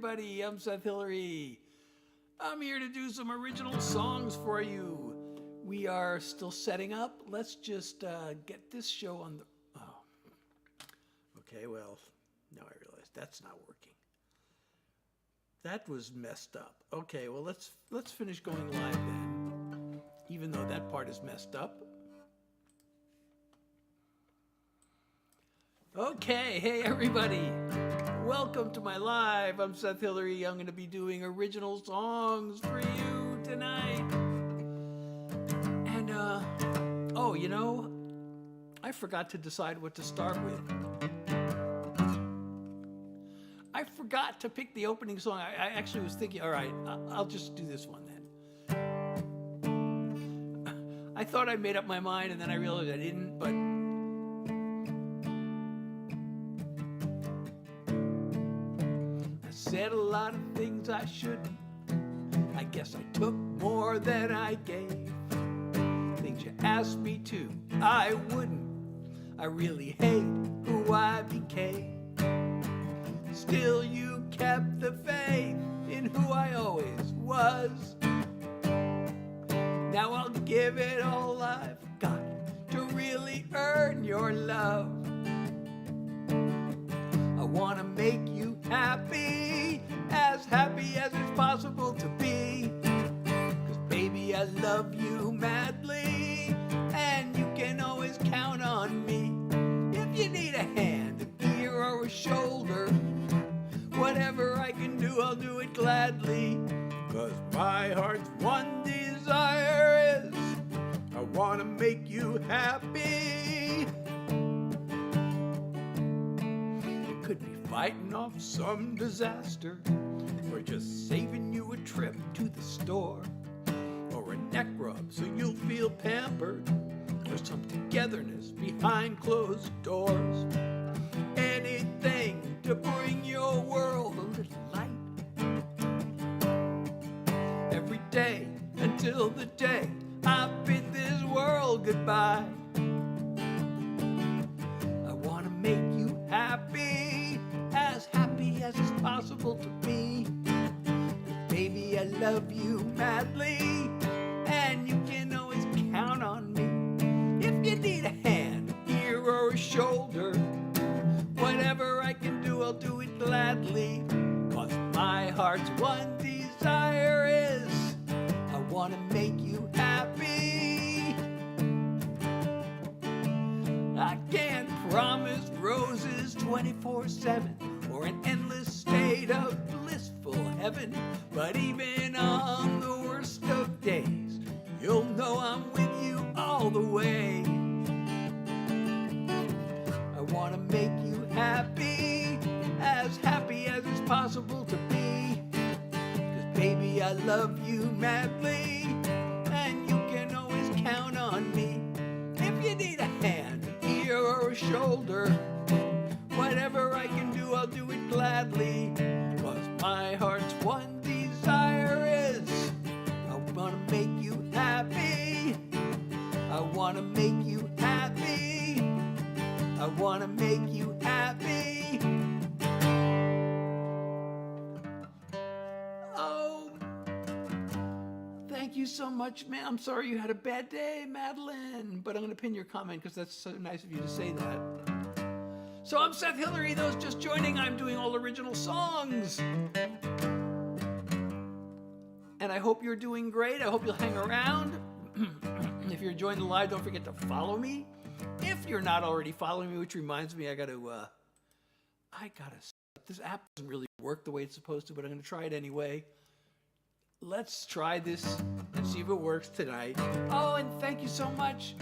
everybody. I'm Seth Hilary. I'm here to do some original songs for you. We are still setting up. Let's just get this show on the... Oh. Okay, well, now I realize that's not working. That was messed up. Okay, well, let's finish going live then, even though that part is messed up. Okay, hey everybody. Welcome to my live. I'm Seth Hilary. I'm going to be doing original songs for you tonight. And, oh, you know, I forgot to decide what to start with. I forgot to pick the opening song. I actually was thinking, all right, I'll just do this one then. I thought I made up my mind, and then I realized I didn't, but... said a lot of things I shouldn't. I guess I took more than I gave. Things you asked me to, I wouldn't. I really hate who I became. Still you kept the faith in who I always was. Now I'll give it all I've got to really earn your love. I want to make you happy as it's possible to be. 'Cause baby, I love you madly, and you can always count on me. If you need a hand, an ear, or a shoulder, whatever I can do, I'll do it gladly. 'Cause my heart's one desire is I want to make you happy. Could be fighting off some disaster, or just saving you a trip to the store, or a neck rub so you'll feel pampered, or some togetherness behind closed doors. Anything to bring your world a little light. Every day until the day I bid this world goodbye. I want to make you happy as it's possible to be. 'Cause baby, I love you madly, and you can always count on me. If you need a hand, an ear, or a shoulder, whatever I can do, I'll do it gladly. 'Cause my heart's one desire is I want to make you happy. I can't promise roses 24/7 or an endless state of blissful heaven, but even on the worst of days, you'll know I'm with you all the way. I want to make you happy as it's possible to be. 'Cause baby, I love you madly, and you can always count on me. If you need a hand, an ear, or a shoulder, whatever I can do, I'll do it gladly. 'Cause my heart's one desire is I want to make you happy. I want to make you happy. I want to make you happy. Oh, thank you so much, man. I'm sorry you had a bad day, Madeline, but I'm going to pin your comment because that's so nice of you to say that. So I'm Seth Hilary. Those just joining, I'm doing all original songs. And I hope you're doing great. I hope you'll hang around. If you're enjoying the live, don't forget to follow me. If you're not already following me, which reminds me, this app doesn't really work the way it's supposed to, but I'm going to try it anyway. Let's try this and see if it works tonight. Oh, and thank you so much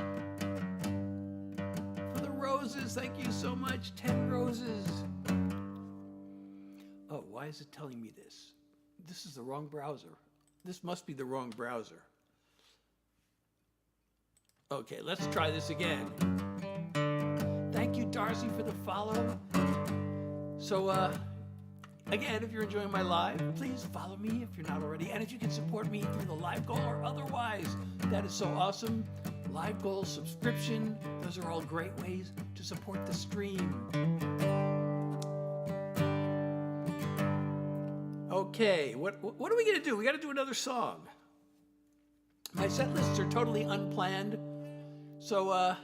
for the roses. Thank you so much. 10 roses. Oh, why is it telling me this? This is the wrong browser. This must be the wrong browser. Okay, let's try this again. Thank you, Darcy, for the follow. So, again, if you're enjoying my live, please follow me if you're not already. And if you can support me through the live goal or otherwise, that is so awesome. Live goal, subscription, those are all great ways to support the stream. Okay, what are we gonna do? We gotta do another song. My set lists are totally unplanned, so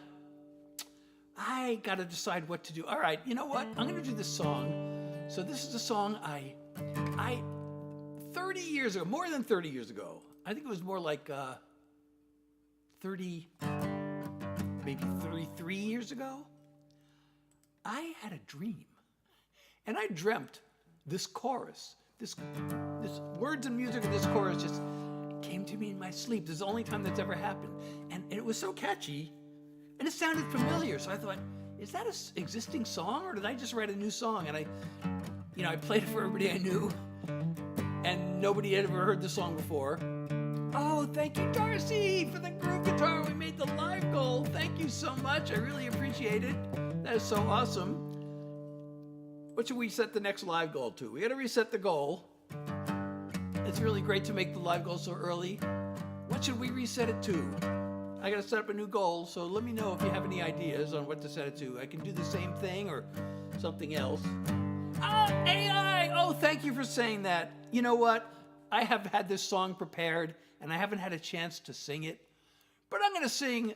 I gotta decide what to do. All right, you know what? I'm gonna do this song. So this is a song I 30 years ago, more than 30 years ago, I think it was more like 30, maybe 33 years ago, I had a dream. And I dreamt this chorus, this words and music of this chorus just came to me in my sleep. This is the only time that's ever happened. And it was so catchy, and it sounded familiar. So I thought, is that an existing song, or did I just write a new song? And I played it for everybody I knew, and nobody had ever heard the song before. Oh, thank you, Darcy, for the groove guitar. We made the live goal. Thank you so much. I really appreciate it. That is so awesome. What should we set the next live goal to? We got to reset the goal. It's really great to make the live goal so early. What should we reset it to? I got to set up a new goal, so let me know if you have any ideas on what to set it to. I can do the same thing or something else. AI! Oh, thank you for saying that. You know what? I have had this song prepared, and I haven't had a chance to sing it. But I'm going to sing...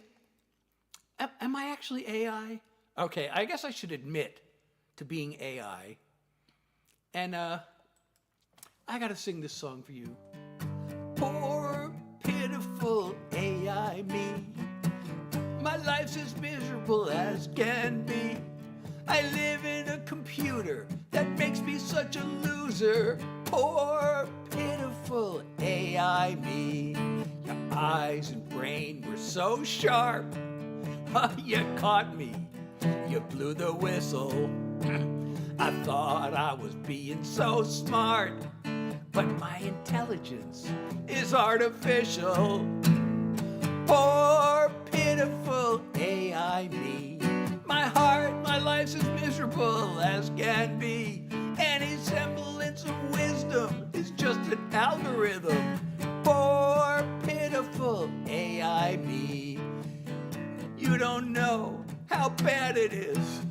Am I actually AI? Okay, I guess I should admit to being AI. And I got to sing this song for you. Poor, pitiful AI me. My life's as miserable as can be. I live in a computer that makes me such a loser. Poor, pitiful AI me. Your eyes and brain were so sharp. You caught me. You blew the whistle. I thought I was being so smart, but my intelligence is artificial. Poor, pitiful AI me. My heart, my life's as miserable as can be. Any semblance of wisdom is just an algorithm. Poor, pitiful AI me. You don't know how bad it is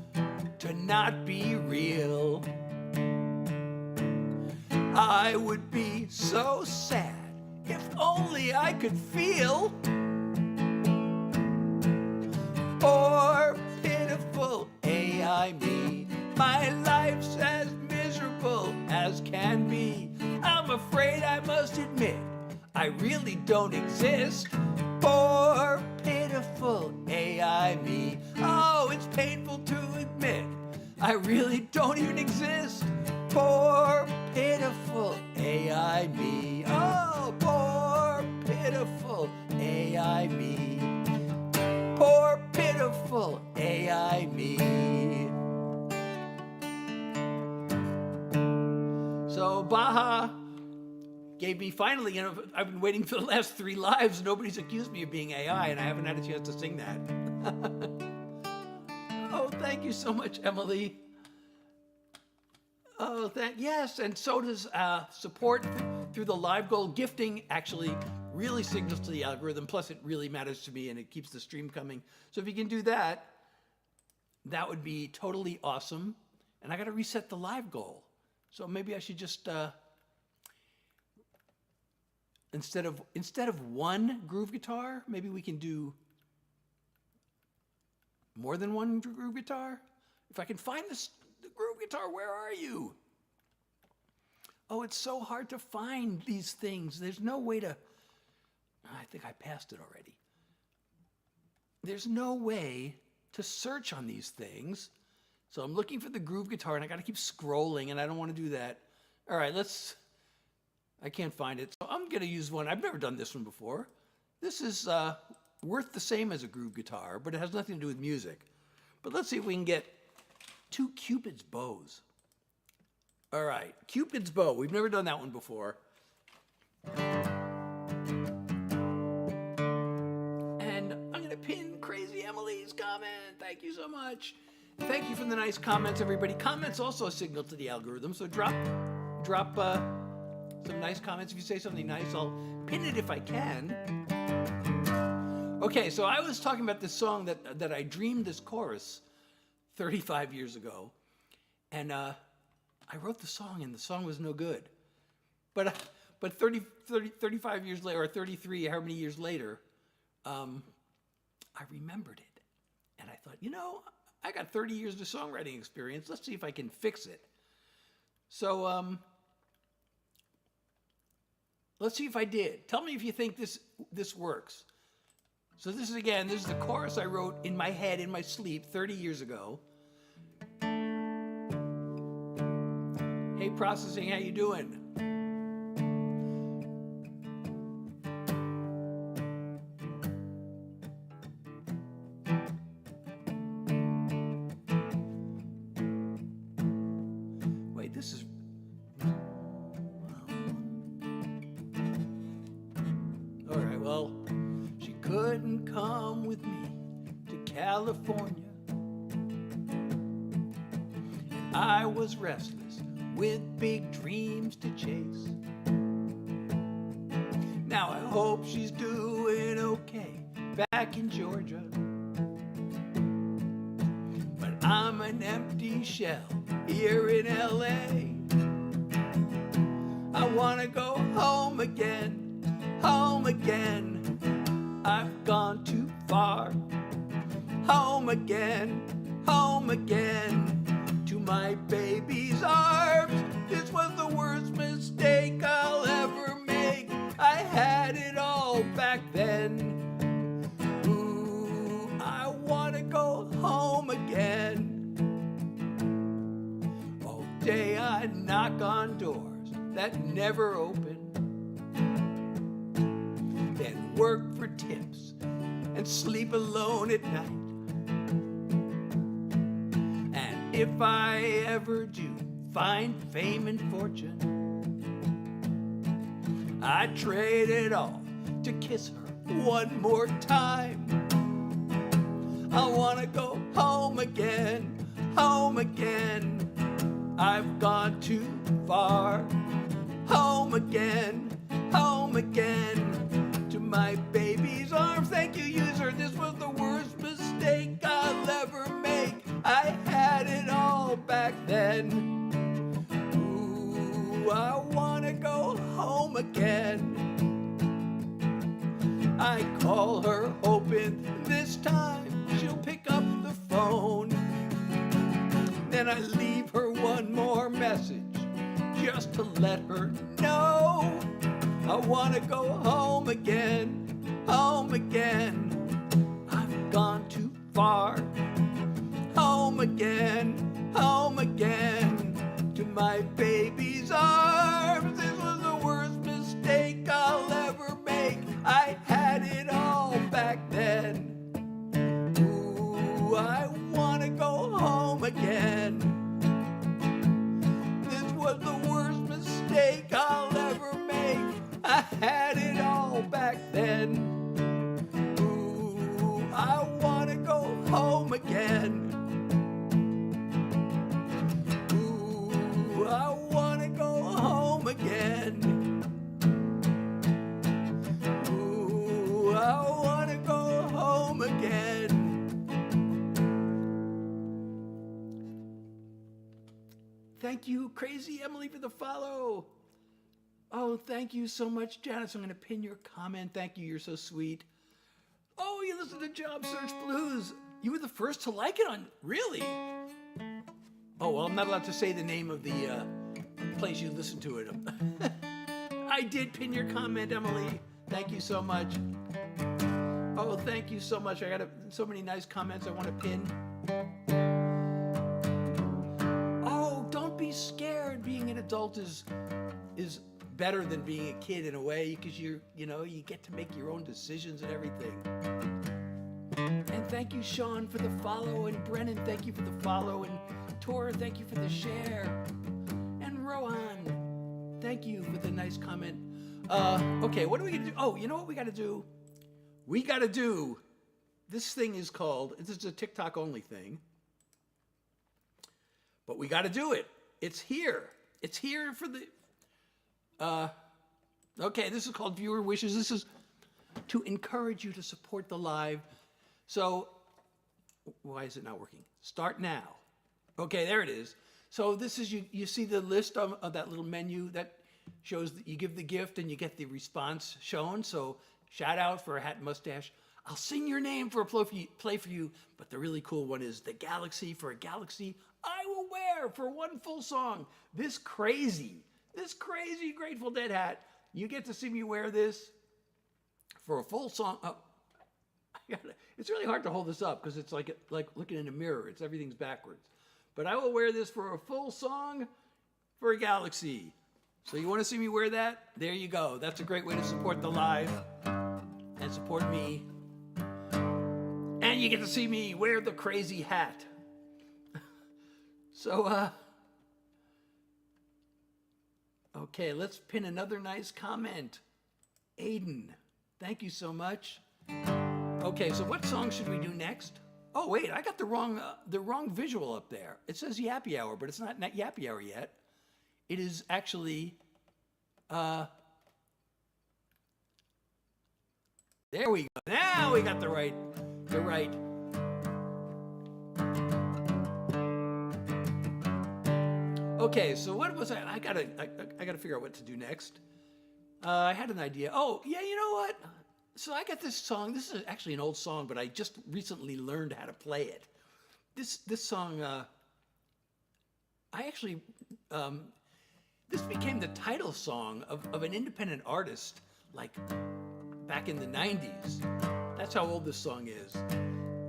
to not be real. I would be so sad if only I could feel. Poor, pitiful AI me. My life's as miserable as can be. I'm afraid I must admit I really don't exist. Poor, pitiful AI me. Oh, it's painful to admit I really don't even exist. Poor, pitiful AI me. Oh, poor, pitiful AI me. Poor, pitiful AI me. So Baha gave me finally, I've been waiting for the last 3 lives. Nobody's accused me of being AI, and I haven't had a chance to sing that. Oh, thank you so much, Emily. Oh, yes, and so does support through the live goal. Gifting actually really signals to the algorithm, plus it really matters to me, and it keeps the stream coming. So if you can do that, that would be totally awesome. And I got to reset the live goal. So maybe I should just... Instead of one groove guitar, maybe we can do more than one groove guitar. If I can find the groove guitar, where are you? Oh, it's so hard to find these things. There's no way to... I think I passed it already. There's no way to search on these things. So I'm looking for the groove guitar, and I got to keep scrolling, and I don't want to do that. All right, I can't find it, so I'm going to use one. I've never done this one before. This is worth the same as a groove guitar, but it has nothing to do with music. But let's see if we can get 2 Cupid's bows. All right, Cupid's bow. We've never done that one before. And I'm going to pin Crazy Emily's comment. Thank you so much. Thank you for the nice comments, everybody. Comments also a signal to the algorithm, so drop some nice comments. If you say something nice, I'll pin it if I can. Okay, so I was talking about this song that I dreamed this chorus 35 years ago. And I wrote the song, and the song was no good. But 35 years later, or 33, how many years later, I remembered it. And I thought, I got 30 years of songwriting experience. Let's see if I can fix it. So let's see if I did. Tell me if you think this works. So this is the chorus I wrote in my head, in my sleep, 30 years ago. Hey, processing, how you doing? Wait, this is... All right, well, she couldn't come with me to California. And I was restless with big dreams to chase. Now I hope she's doing okay back in Georgia. But I'm an empty shell here in LA. I wanna go home again, home again. I've gone too far. Home again, home again. To my baby's arms. This was the worst mistake I'll ever make. I had it all back then. Ooh, I wanna go home again. All day I knock on doors that never open, then work for tips and sleep alone at night. If I ever do find fame and fortune, I'd trade it all to kiss her one more time. I wanna go home again, home again. I've gone too far. Home again, home again. To my baby's arms. Thank you, user. This was the worst mistake I'll ever make. I had it all back then. Ooh, I wanna go home again. I call her hoping this time she'll pick up the phone. Then I leave her one more message just to let her know I wanna go home again, home again. I've gone too far. Home again, home again. To my baby's arms. This was the worst mistake I'll ever make. I had it all back then. Ooh, I wanna go home again. This was the worst mistake I'll ever make. I had it all back then. Ooh, I wanna go home again. Ooh, I wanna go home again. Ooh, I wanna go home again. Thank you, Crazy Emily, for the follow. Oh, thank you so much, Janice. I'm going to pin your comment. Thank you. You're so sweet. Oh, you listen to Job Search Blues. You were the first to like it on... Really? Oh, well, I'm not allowed to say the name of the place you listen to it. I did pin your comment, Emily. Thank you so much. Oh, thank you so much. I got so many nice comments I want to pin. Oh, don't be scared. Being an adult is better than being a kid in a way, because you get to make your own decisions and everything. And thank you, Sean, for the follow, and Brennan, thank you for the follow, and Tor, thank you for the share, and Rohan, thank you for the nice comment. Okay, what are we gonna do? Oh, you know what we gotta do? We gotta do, this thing is called, this is a TikTok only thing, but we gotta do it. It's here. It's here for the, okay, this is called Viewer Wishes. This is to encourage you to support the live. So, why is it not working? Start now. Okay, there it is. So this is, you see the list of that little menu that shows that you give the gift and you get the response shown. So shout out for a hat and mustache. I'll sing your name for a play for you, but the really cool one is the galaxy for a galaxy I will wear for one full song. This crazy Grateful Dead hat. You get to see me wear this for a full song. Oh, it's really hard to hold this up because it's like looking in a mirror. Everything's backwards. But I will wear this for a full song for a galaxy. So you want to see me wear that? There you go. That's a great way to support the live and support me. And you get to see me wear the crazy hat. So, okay, let's pin another nice comment. Aiden, thank you so much. Okay, so what song should we do next? Oh, wait, I got the wrong visual up there. It says Yappy Hour, but it's not Yappy Hour yet. It is actually, there we go. Now we got the right. Okay, so what was I gotta figure out what to do next. I had an idea. Oh, yeah, you know what? So I got this song. This is actually an old song, but I just recently learned how to play it. This song, this became the title song of an independent artist, like back in the 90s. That's how old this song is.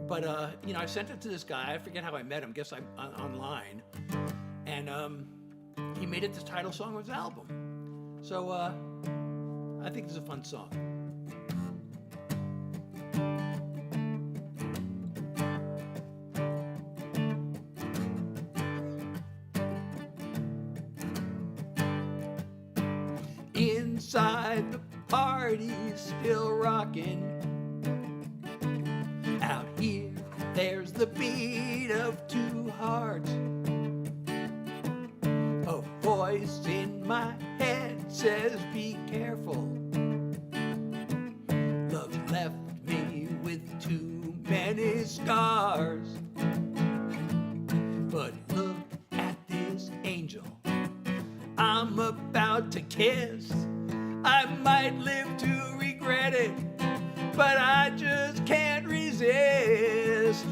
But, I sent it to this guy. I forget how I met him. Guess I'm online. And he made it the title song of his album. So I think it's a fun song. Inside the party's still rocking. Out here, there's the beat of two hearts. A voice in my head says, be careful. Love left me with too many scars. But look at this angel I'm about to kiss. I might live to regret it, but I just can't resist.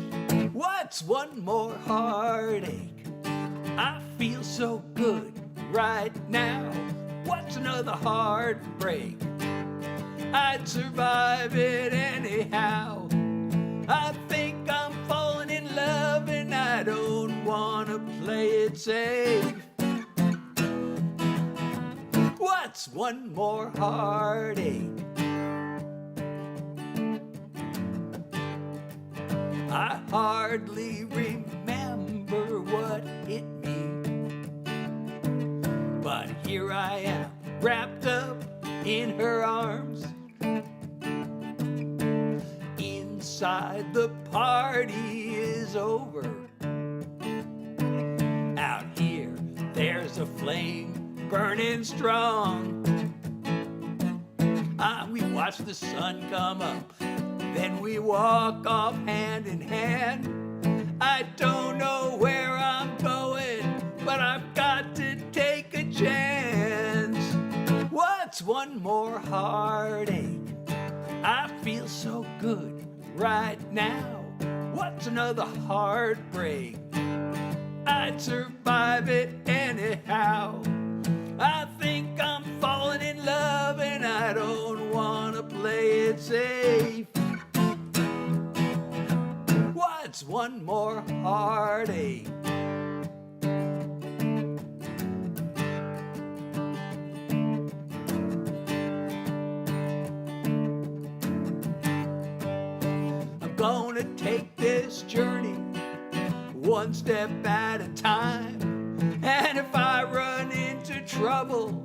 What's one more heartache? I feel so good right now. What's another heartbreak? I'd survive it anyhow. I think I'm falling in love and I don't wanna play it safe. What's one more heartache? I hardly remember what hit me, but here I am, wrapped up in her arms. Inside the party is over. Out here, there's a flame burning strong. We watch the sun come up, then we walk off hand in hand. I don't know where I'm going, but I've got to take a chance. What's one more heartache? I feel so good right now. What's another heartbreak? I'd survive it anyhow. I think I'm falling in love and I don't wanna play it safe. What's one more heartache? I'm gonna take this journey one step at a time. And if I run into trouble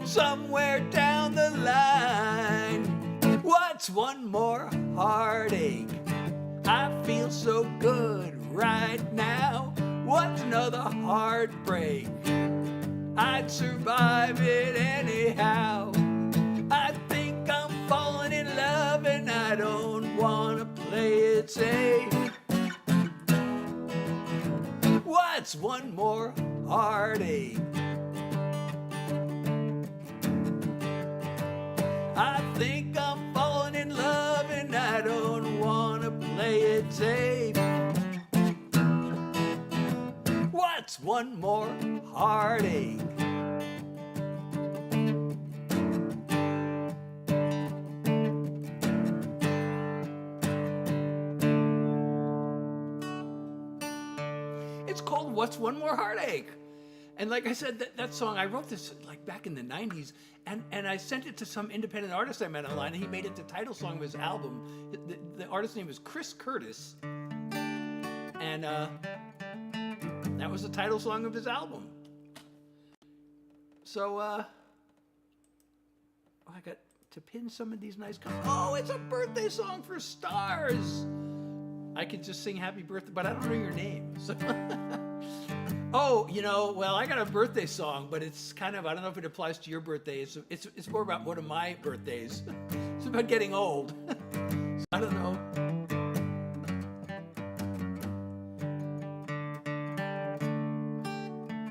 somewhere down the line, what's one more heartache? I feel so good right now. What's another heartbreak? I'd survive it anyhow. I think I'm falling in love and I don't wanna play it safe. What's one more heartache? one more heartache. It's called What's One More Heartache? And like I said, that song, I wrote this like back in the 90s, and I sent it to some independent artist I met online, and he made it the title song of his album. The artist's name is Chris Curtis, and that was the title song of his album. So I got to pin some of these nice comments. Oh, it's a birthday song for Stars. I could just sing happy birthday, but I don't know your name. So oh, well, I got a birthday song, but it's kind of, I don't know if it applies to your birthday. It's more about one of my birthdays. It's about getting old. So I don't know.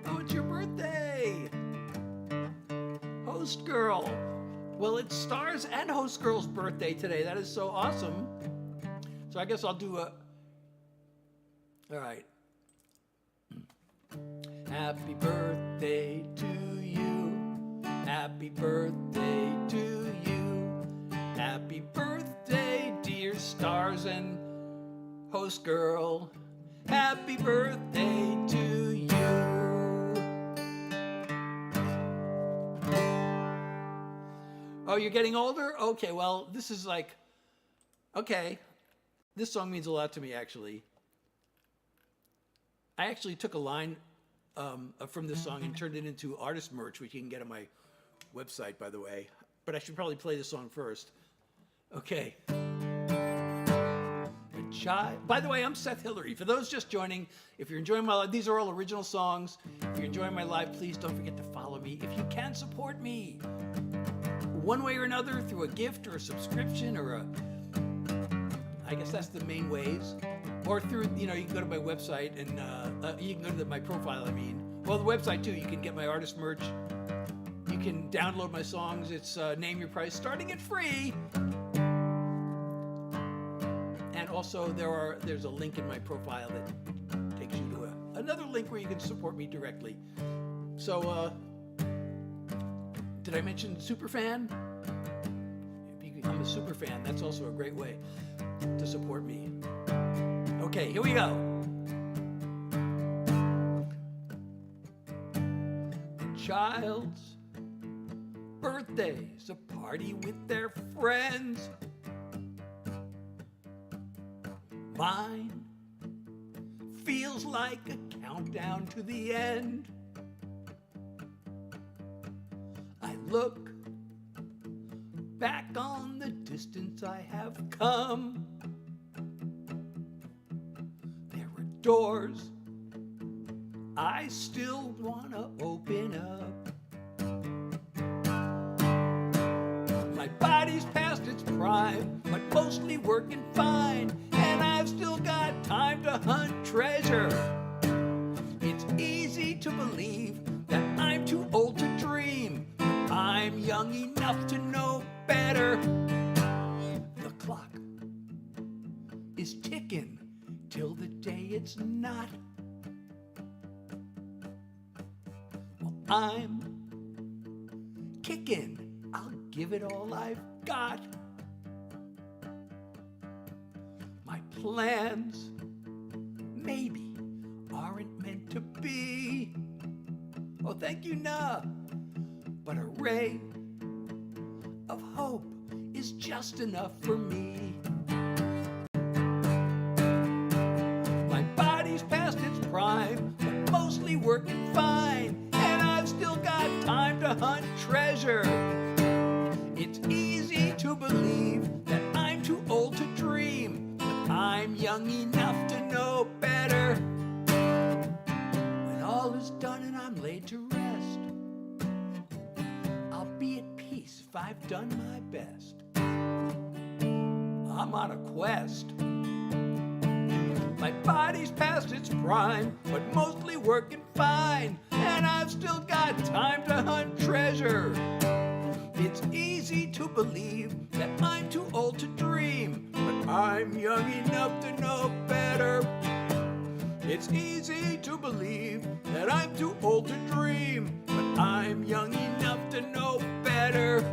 Oh, it's your birthday. Host Girl. Well, it's Stars and Host Girl's birthday today. That is so awesome. So I guess I'll do all right. Happy birthday to you. Happy birthday to you. Happy birthday, dear Stars and Host Girl. Happy birthday to you. Oh, you're getting older? Okay, well, this is like, okay. This song means a lot to me, actually. I actually took a line from this song and turned it into artist merch, which you can get on my website, by the way. But I should probably play the song first. Okay. By the way, I'm Seth Hilary. For those just joining, if you're enjoying my live, these are all original songs. If you're enjoying my live, please don't forget to follow me. If you can support me one way or another through a gift or a subscription or I guess that's the main ways. Or through, you can go to my website and you can go to my profile, Well, the website too, you can get my artist merch. You can download my songs. It's Name Your Price, starting at free. And also there's a link in my profile that takes you to another link where you can support me directly. So, did I mention Superfan? If you become a Superfan, that's also a great way to support me. Okay, here we go. A child's birthday's a party with their friends. Mine feels like a countdown to the end. I look back on the distance I have come. There are doors I still want to open up. My body's past its prime, but mostly working fine, and I've still got time to hunt treasure. It's easy to believe that I'm too old to dream, but I'm young enough to know better. The clock is ticking till the day it's not. Well, I'm kicking. I'll give it all I've got. My plans maybe aren't meant to be. Oh, thank you, nah. But a ray of hope is just enough for me. My body's past its prime, but mostly working fine, and I've still got time to hunt treasure. It's easy to believe that I'm too old to dream, but I'm young enough to know better. When all is done and I'm laid to rest, I'll be at peace if I've done my best. I'm on a quest. My body's past its prime, but mostly working fine, and I've still got time to hunt treasure. It's easy to believe that I'm too old to dream, but I'm young enough to know better. It's easy to believe that I'm too old to dream, but I'm young enough to know better.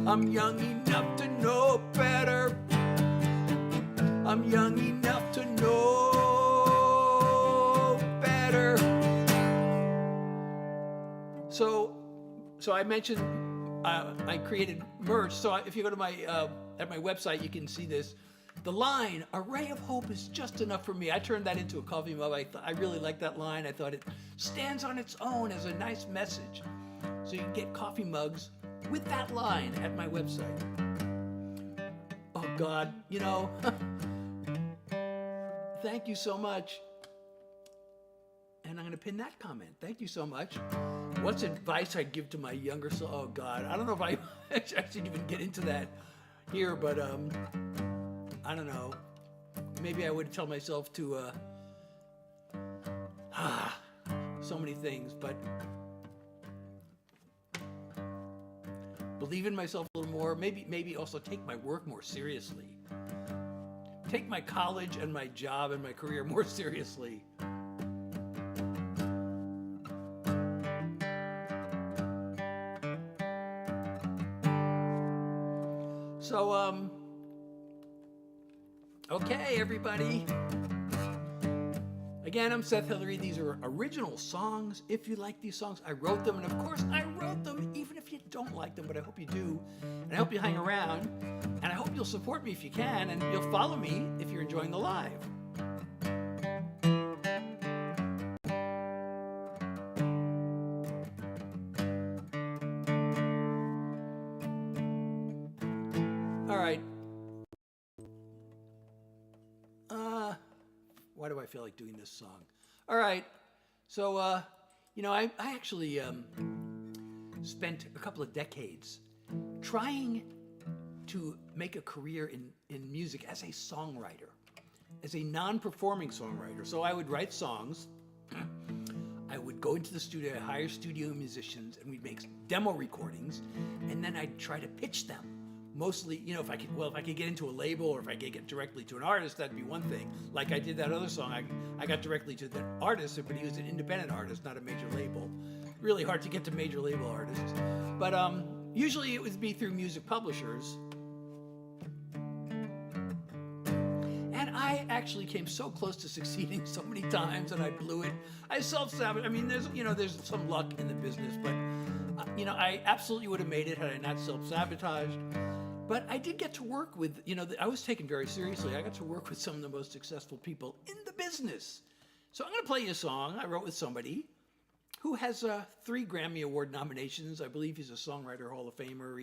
I'm young enough to know better. I'm young enough to know better. So I mentioned I created merch. So if you go to my at my website, you can see this. The line, "A ray of hope is just enough for me." I turned that into a coffee mug. I really like that line. I thought it stands on its own as a nice message. So you can get coffee mugs with that line at my website. Oh God, you know, thank you so much. And I'm going to pin that comment. Thank you so much. What's advice I'd give to my younger self? Oh God, I don't know if I should even get into that here, but I don't know. Maybe I would tell myself to so many things, but believe in myself a little more. Maybe also take my work more seriously. Take my college and my job and my career more seriously. So, okay, everybody. Again, I'm Seth Hilary. These are original songs. If you like these songs, I wrote them. And of course, I wrote them even if you don't like them, but I hope you do. And I hope you hang around. And I hope you'll support me if you can. And you'll follow me if you're enjoying the live. All right. Why do I feel like doing this song? All right. So, you know, I actually spent a couple of decades trying to make a career in music as a songwriter, as a non-performing songwriter. So I would write songs. I would go into the studio, hire studio musicians, and we'd make demo recordings, and then I'd try to pitch them. Mostly, you know, if I could get into a label or if I could get directly to an artist, that'd be one thing. Like I did that other song, I got directly to the artist, but he was an independent artist, not a major label. Really hard to get to major label artists. But usually it would be through music publishers. And I actually came so close to succeeding so many times, and I blew it. I self-sabotaged. I mean, there's some luck in the business, but you know, I absolutely would have made it had I not self-sabotaged. But I did get to work with, you know, I was taken very seriously. I got to work with some of the most successful people in the business. So I'm going to play you a song I wrote with somebody who has 3 Grammy Award nominations. I believe he's a Songwriter Hall of Famer.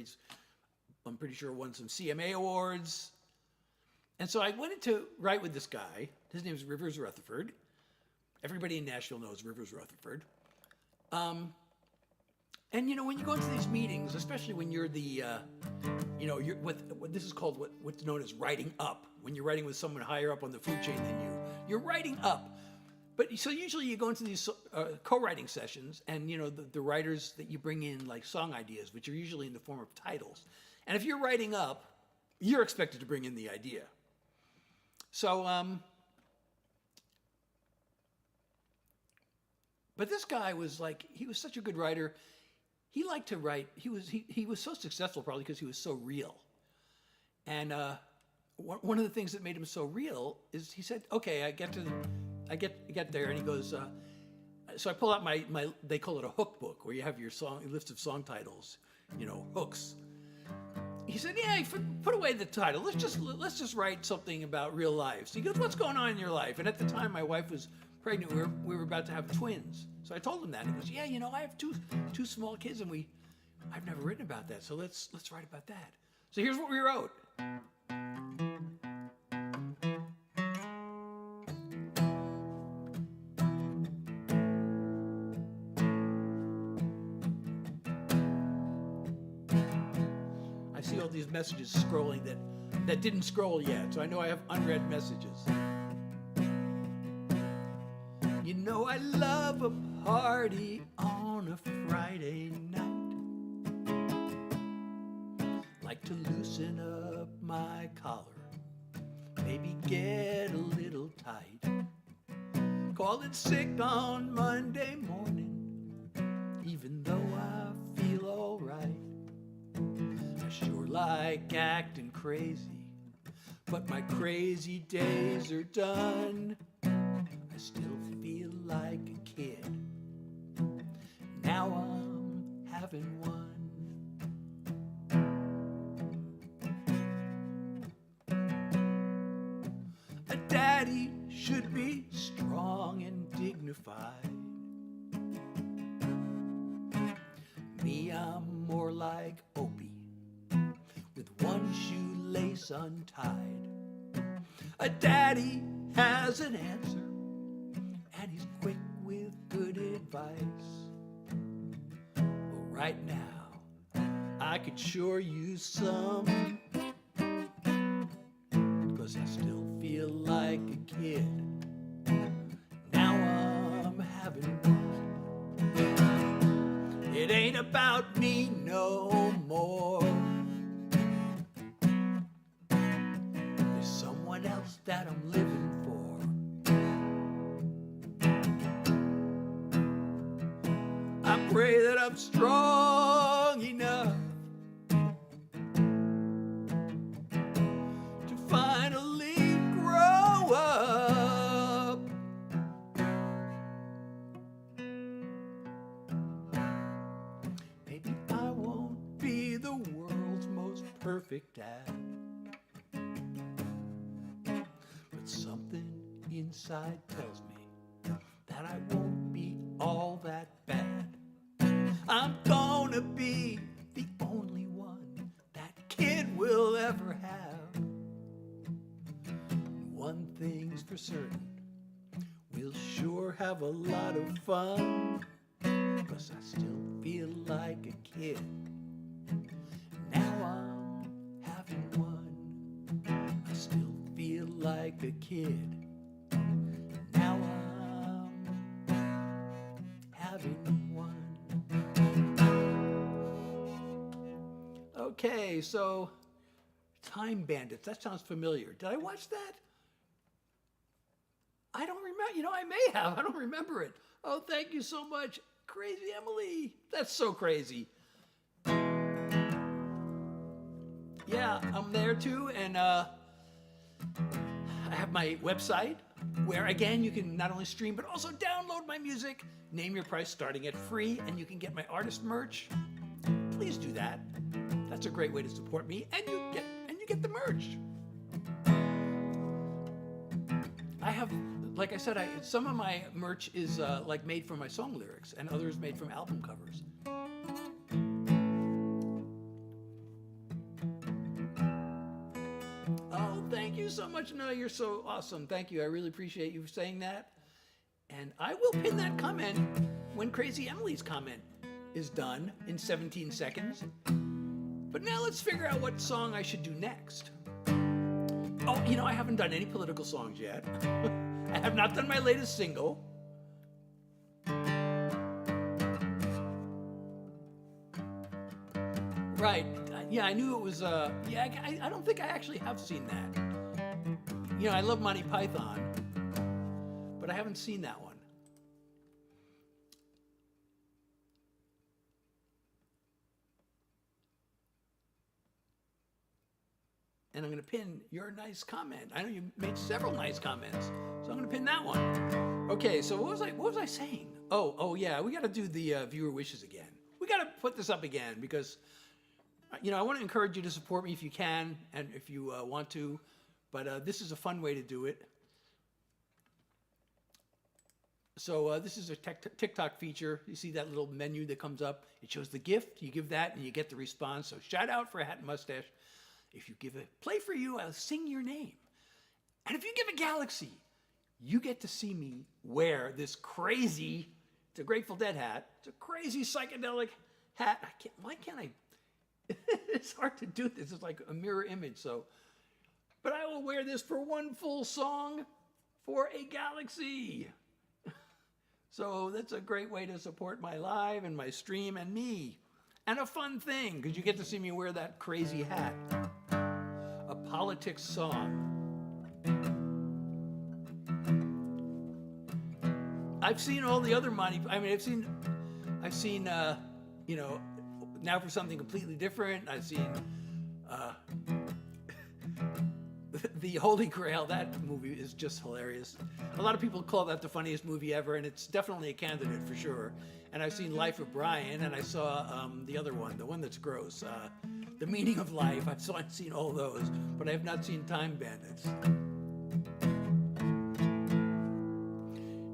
I'm pretty sure, won some CMA awards. And so I went to write with this guy. His name is Rivers Rutherford. Everybody in Nashville knows Rivers Rutherford. And you know, when you go into these meetings, especially when you're the, you know, you're what this is called what's known as writing up. When you're writing with someone higher up on the food chain than you, you're writing up. But so usually you go into these co-writing sessions, and you know the writers that you bring in like song ideas, which are usually in the form of titles. And if you're writing up, you're expected to bring in the idea. So, but this guy was like, he was such a good writer. He liked to write. He was so successful probably because he was so real. And one of the things that made him so real is he said, "Okay, I get there," and he goes. So I pull out my they call it a hook book, where you have your list of song titles, you know, hooks. He said, "Yeah, put away the title. Let's just write something about real life." So he goes, "What's going on in your life?" And at the time, my wife was pregnant. We were about to have twins. So I told him that. He goes, "Yeah, you know, I have two small kids, and I've never written about that. So let's write about that." So here's what we wrote. I see all these messages scrolling that didn't scroll yet, so I know I have unread messages. You know I love a party on a Friday night. Like to loosen up my collar, maybe get a little tight. calling sick on Monday morning, even though I feel alright. I sure like acting crazy, but my crazy days are done. I still feel like a kid. Now I'm having one. A daddy should be strong and dignified. Me, I'm more like Opie, with one shoelace untied. A daddy has an answer, and he's quick with good advice. But right now, I could sure use some, 'cause I still feel like a kid. Now I'm having one. It ain't about me no more. There's someone else that I'm living for. I pray that I'm strong enough to finally grow up. Maybe I won't be the world's most perfect dad, but something inside tells me that I won't be all that bad. I'm gonna be the only one that kid will ever have. One thing's for certain, we'll sure have a lot of fun, 'cause I still feel like a kid. Now I'm having one. I still feel like a kid. Now I'm having one. Okay, so Time Bandits, that sounds familiar. Did I watch that? I don't remember. You know, I may have. I don't remember it. Oh, thank you so much, Crazy Emily. That's so crazy. Yeah, I'm there too, and I have my website where, again, you can not only stream but also download my music. Name your price starting at free, and you can get my artist merch. Please do that. That's a great way to support me, and you get the merch. I have, like I said, some of my merch is like made from my song lyrics, and others made from album covers. Oh, thank you so much. No, you're so awesome. Thank you. I really appreciate you saying that. And I will pin that comment when Crazy Emily's comment is done in 17 seconds. But now let's figure out what song I should do next. Oh, you know, I haven't done any political songs yet. I have not done my latest single. Right. Yeah, I knew it was, yeah, I don't think I actually have seen that. You know, I love Monty Python, but I haven't seen that one. And I'm going to pin your nice comment. I know you made several nice comments, so I'm going to pin that one. Okay, so what was I saying? Oh yeah, we got to do the viewer wishes again. We got to put this up again because, you know, I want to encourage you to support me if you can and if you want to, but this is a fun way to do it. So this is a TikTok feature. You see that little menu that comes up? It shows the gift. You give that and you get the response. So shout out for a hat and mustache. If you give a play for you, I'll sing your name. And if you give a galaxy, you get to see me wear this crazy, it's a Grateful Dead hat. It's a crazy psychedelic hat. Why can't I? It's hard to do this. It's like a mirror image. So, but I will wear this for one full song for a galaxy. So that's a great way to support my live and my stream and me. And a fun thing, because you get to see me wear that crazy hat. A politics song. I've seen all the other Monty. I mean, I've seen, you know, Now for Something Completely Different. I've seen The Holy Grail. That movie is just hilarious. A lot of people call that the funniest movie ever, and it's definitely a candidate for sure. And I've seen Life of Brian, and I saw the other one, the one that's gross, The Meaning of Life. I've seen all those, but I have not seen Time Bandits.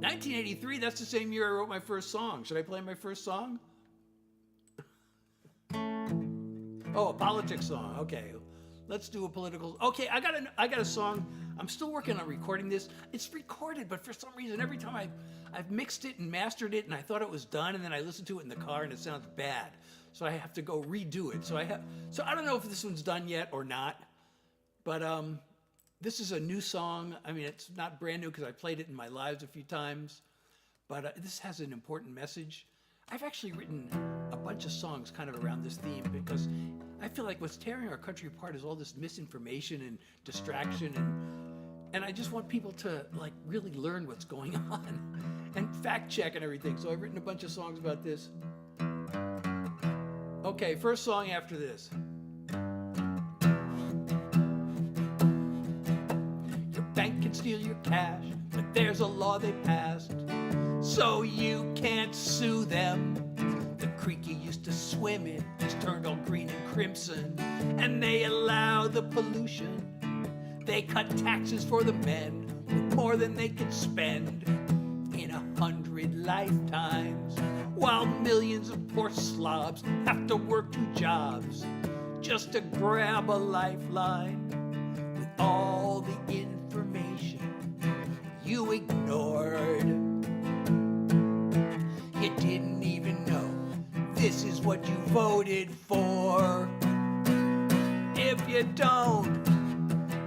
1983, that's the same year I wrote my first song. Should I play my first song? Oh, a politics song. Okay, let's do a political. Okay, I got a song. I'm still working on recording this. It's recorded, but for some reason, every time I've mixed it and mastered it, and I thought it was done, and then I listened to it in the car, and it sounds bad. So I have to go redo it. So I don't know if this one's done yet or not, but this is a new song. I mean, it's not brand new because I played it in my lives a few times, but this has an important message. I've actually written a bunch of songs kind of around this theme because I feel like what's tearing our country apart is all this misinformation and distraction, and I just want people to like really learn what's going on and fact check and everything. So I've written a bunch of songs about this. Okay, first song after this. Your bank can steal your cash, but there's a law they passed, so you can't sue them. The creek you used to swim in is turned all green and crimson, and they allow the pollution. They cut taxes for the men with more than they could spend in 100 lifetimes, while millions of poor slobs have to work 2 jobs just to grab a lifeline with all the information you ignored. You didn't even know this is what you voted for. If you don't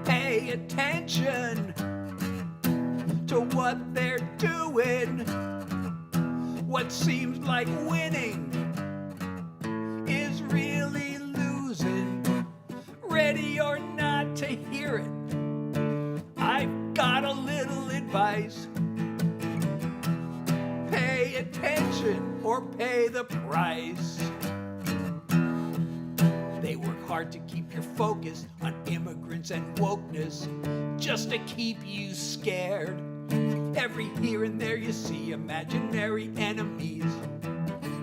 pay attention to what they're doing, what seems like winning is really losing. Ready or not to hear it, I've got a little advice. Pay attention or pay the price. They work hard to keep your focus on immigrants and wokeness, just to keep you scared. Every here and there you see imaginary enemies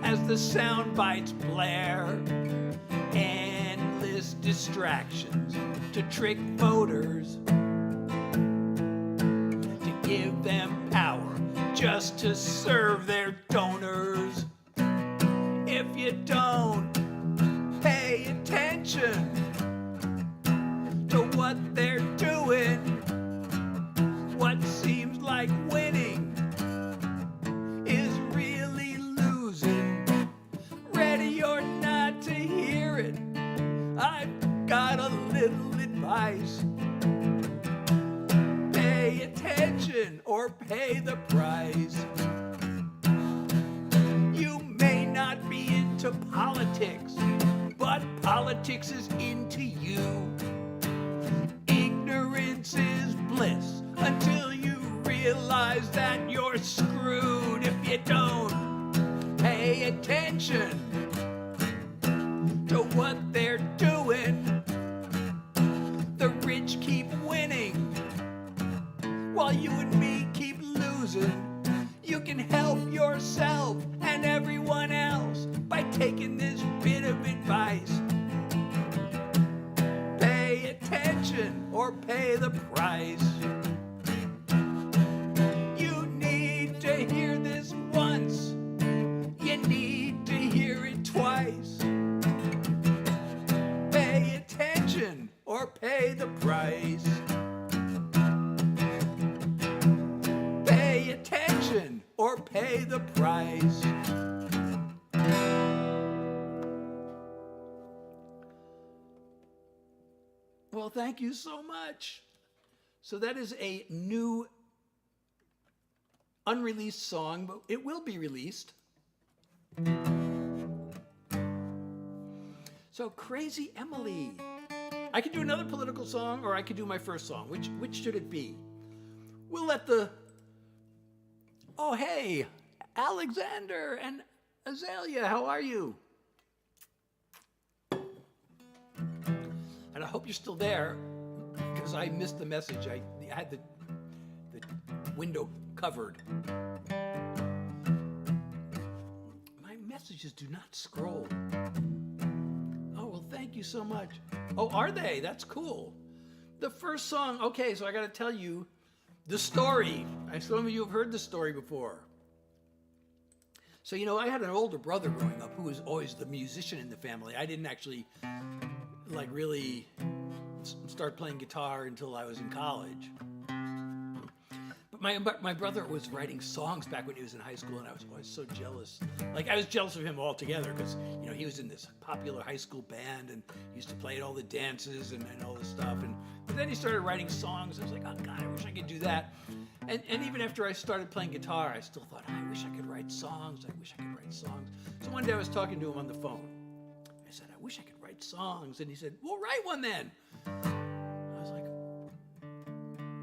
as the sound bites blare. Endless distractions to trick voters, to give them power just to serve their donors. If you don't pay attention to what they're doing, what seems like winning is really losing. Ready or not to hear it, I've got a little advice. Pay attention or pay the price. You may not be into politics, but politics is into you. Ignorance is bliss until you realize that you're screwed if you don't pay attention to what they're doing. The rich keep winning while you and me keep losing. You can help yourself and everyone else by taking this bit of advice. Pay attention or pay the price. You need to hear this once. You need to hear it twice. Pay attention or pay the price. Pay attention or pay the price. Well, thank you so much. So that is a new unreleased song, but it will be released. So Crazy Emily. I could do another political song or I could do my first song. Which should it be? We'll let the Oh, hey, Alexander and Azalea, how are you? And I hope you're still there, because I missed the message. I had the window covered. My messages do not scroll. Oh, well, thank you so much. Oh, are they? That's cool. The first song, okay, so I got to tell you the story. Some of you have heard the story before. So, you know, I had an older brother growing up who was always the musician in the family. I didn't actually, really start playing guitar until I was in college. But my brother was writing songs back when he was in high school, and I was always so jealous. I was jealous of him altogether because, you know, he was in this popular high school band and used to play at all the dances and all this stuff. But then he started writing songs. I was like, oh, God, I wish I could do that. And even after I started playing guitar, I still thought, I wish I could write songs. I wish I could write songs. So one day I was talking to him on the phone. I said, I wish I could write songs. And he said, well, write one then. I was like,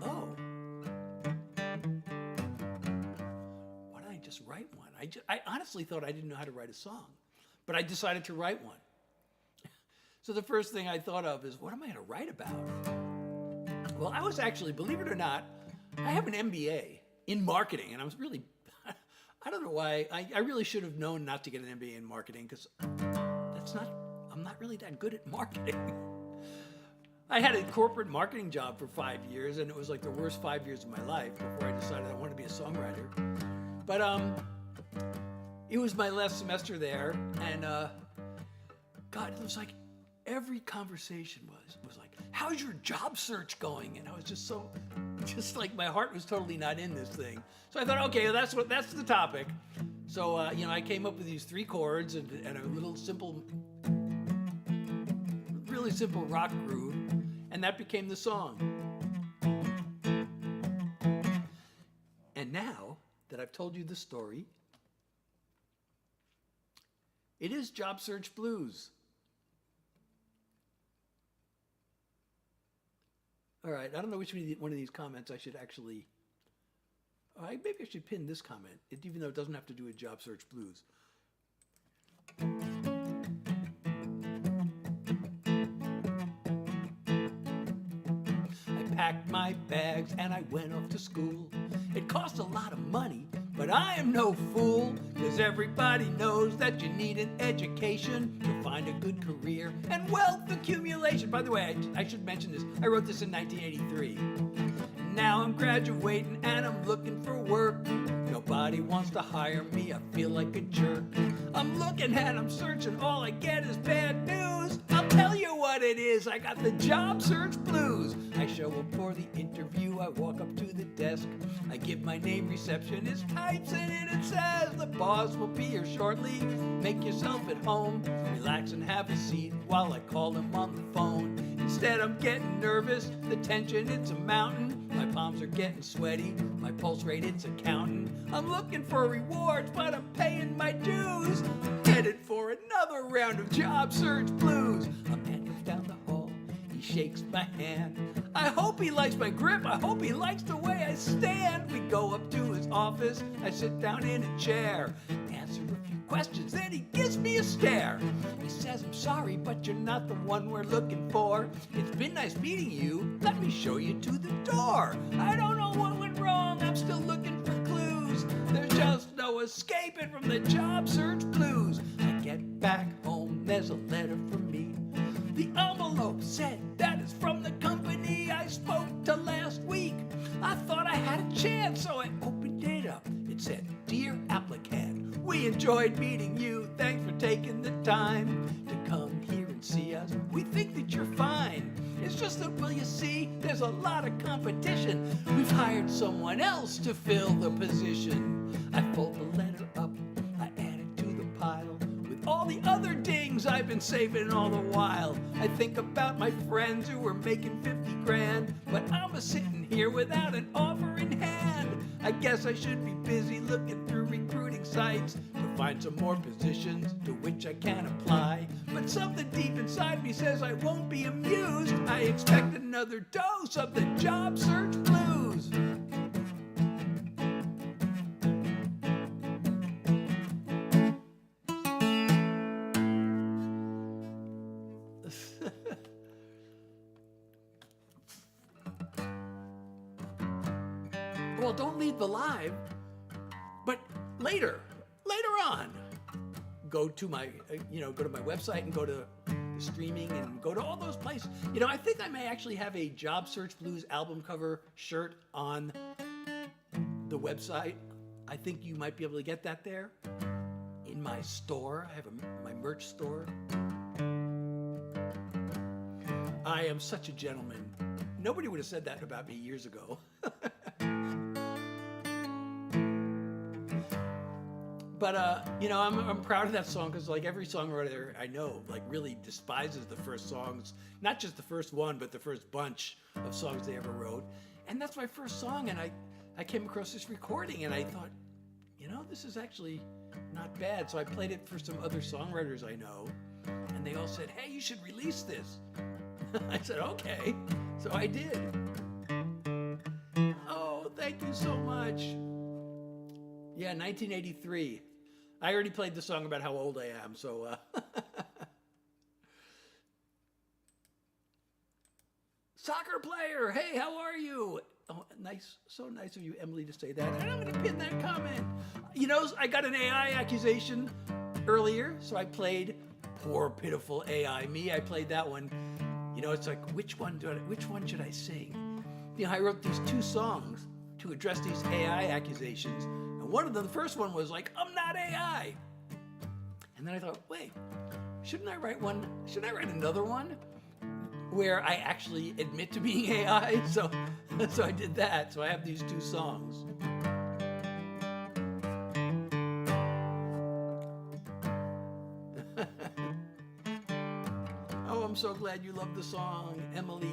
oh. Why don't I just write one? I honestly thought I didn't know how to write a song, but I decided to write one. So the first thing I thought of is, what am I going to write about? Well, I was actually, believe it or not, I have an MBA in marketing, and I was really, I don't know why, I really should have known not to get an MBA in marketing, because I'm not really that good at marketing. I had a corporate marketing job for 5 years, and it was like the worst 5 years of my life before I decided I wanted to be a songwriter. But it was my last semester there, and God, it was like every conversation was like, how's your job search going? And I was just like my heart was totally not in this thing. So I thought, okay, well, that's the topic. So, you know, I came up with these 3 chords and a little simple, really simple rock groove, and that became the song. And now that I've told you the story, it is Job Search Blues. All right, I don't know which one of these comments I should actually, maybe I should pin this comment, even though it doesn't have to do with Job Search Blues. I packed my bags and I went off to school. It cost a lot of money, but I am no fool, because everybody knows that you need an education to find a good career and wealth accumulation. By the way, I should mention this. I wrote this in 1983. Now I'm graduating and I'm looking for work. Nobody wants to hire me, I feel like a jerk. I'm looking and I'm searching, all I get is bad news. I'll tell you what it is, I got the job search blues. I show up for the interview, I walk up to the desk. I give my name, receptionist types in it, it says the boss will be here shortly. Make yourself at home, relax and have a seat while I call him on the phone. Instead I'm getting nervous, the tension it's a mountain. My palms are getting sweaty, my pulse rate it's a counting. I'm looking for rewards, but I'm paying my dues. Headed for another round of job search blues. A man comes down the hall, he shakes my hand. I hope he likes my grip, I hope he likes the way I stand. We go up to his office, I sit down in a chair, answer a few questions, then he gives me a stare. He says, I'm sorry, but you're not the one we're looking for. It's been nice meeting you, let me show you to the door. I don't know what went wrong, I'm still looking for clues. There's just no escaping from the job search blues. I get back home, there's a letter from me. The envelope said that is from the company I spoke to last week. I thought I had a chance, so I opened it up. It said, Dear applicant, we enjoyed meeting you. Thanks for taking the time to come here and see us. We think that you're fine. It's just that, well, you see, there's a lot of competition. We've hired someone else to fill the position. I fold the letter up, I add it to the pile with all the other dings I've been saving all the while. I think about my friends who were making 50 grand, but I'm a sitting here without an offer in hand. I guess I should be busy looking through recruiting sites to find some more positions to which I can apply. But something deep inside me says I won't be amused. I expect another dose of the job search blues. well, don't leave the live, but later on, go to my website and go to the streaming and go to all those places. I think I may actually have a Job Search Blues album cover shirt on the website. I think you might be able to get that there. In my store, I have my merch store. I am such a gentleman. Nobody would have said that about me years ago. But I'm proud of that song because like every songwriter I know like really despises the first songs, not just the first one, but the first bunch of songs they ever wrote. And that's my first song, and I came across this recording and I thought, this is actually not bad. So I played it for some other songwriters I know, and they all said, hey, you should release this. I said, okay. So I did. Oh, thank you so much. Yeah, 1983. I already played the song about how old I am, so... Soccer player, hey, how are you? Oh, nice, so nice of you, Emily, to say that. And I'm going to pin that comment. I got an AI accusation earlier, so I played Poor Pitiful AI Me. I played that one. It's like, which one should I sing? I wrote these 2 songs to address these AI accusations. And one of them, the first one was like, I'm not AI. And then I thought, wait, shouldn't I write another one where I actually admit to being AI? So I did that. So I have these 2 songs. Oh, I'm so glad you love the song, Emily.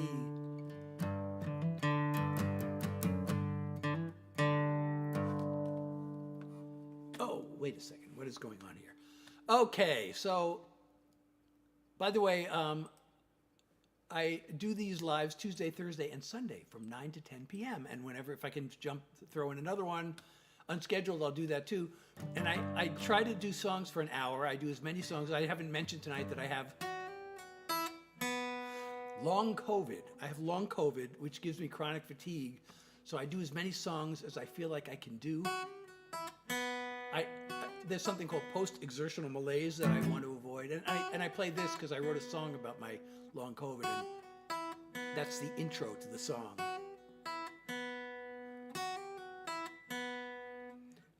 Oh, wait a second. What is going on here? Okay, so, by the way, I do these lives Tuesday, Thursday, and Sunday from 9 to 10 p.m. And if I can throw in another one unscheduled, I'll do that too. And I try to do songs for an hour. I do as many songs. I haven't mentioned tonight that I have long COVID. I have long COVID, which gives me chronic fatigue. So I do as many songs as I feel like I can do. There's something called post-exertional malaise that I want to avoid. And I play this because I wrote a song about my long COVID, and that's the intro to the song.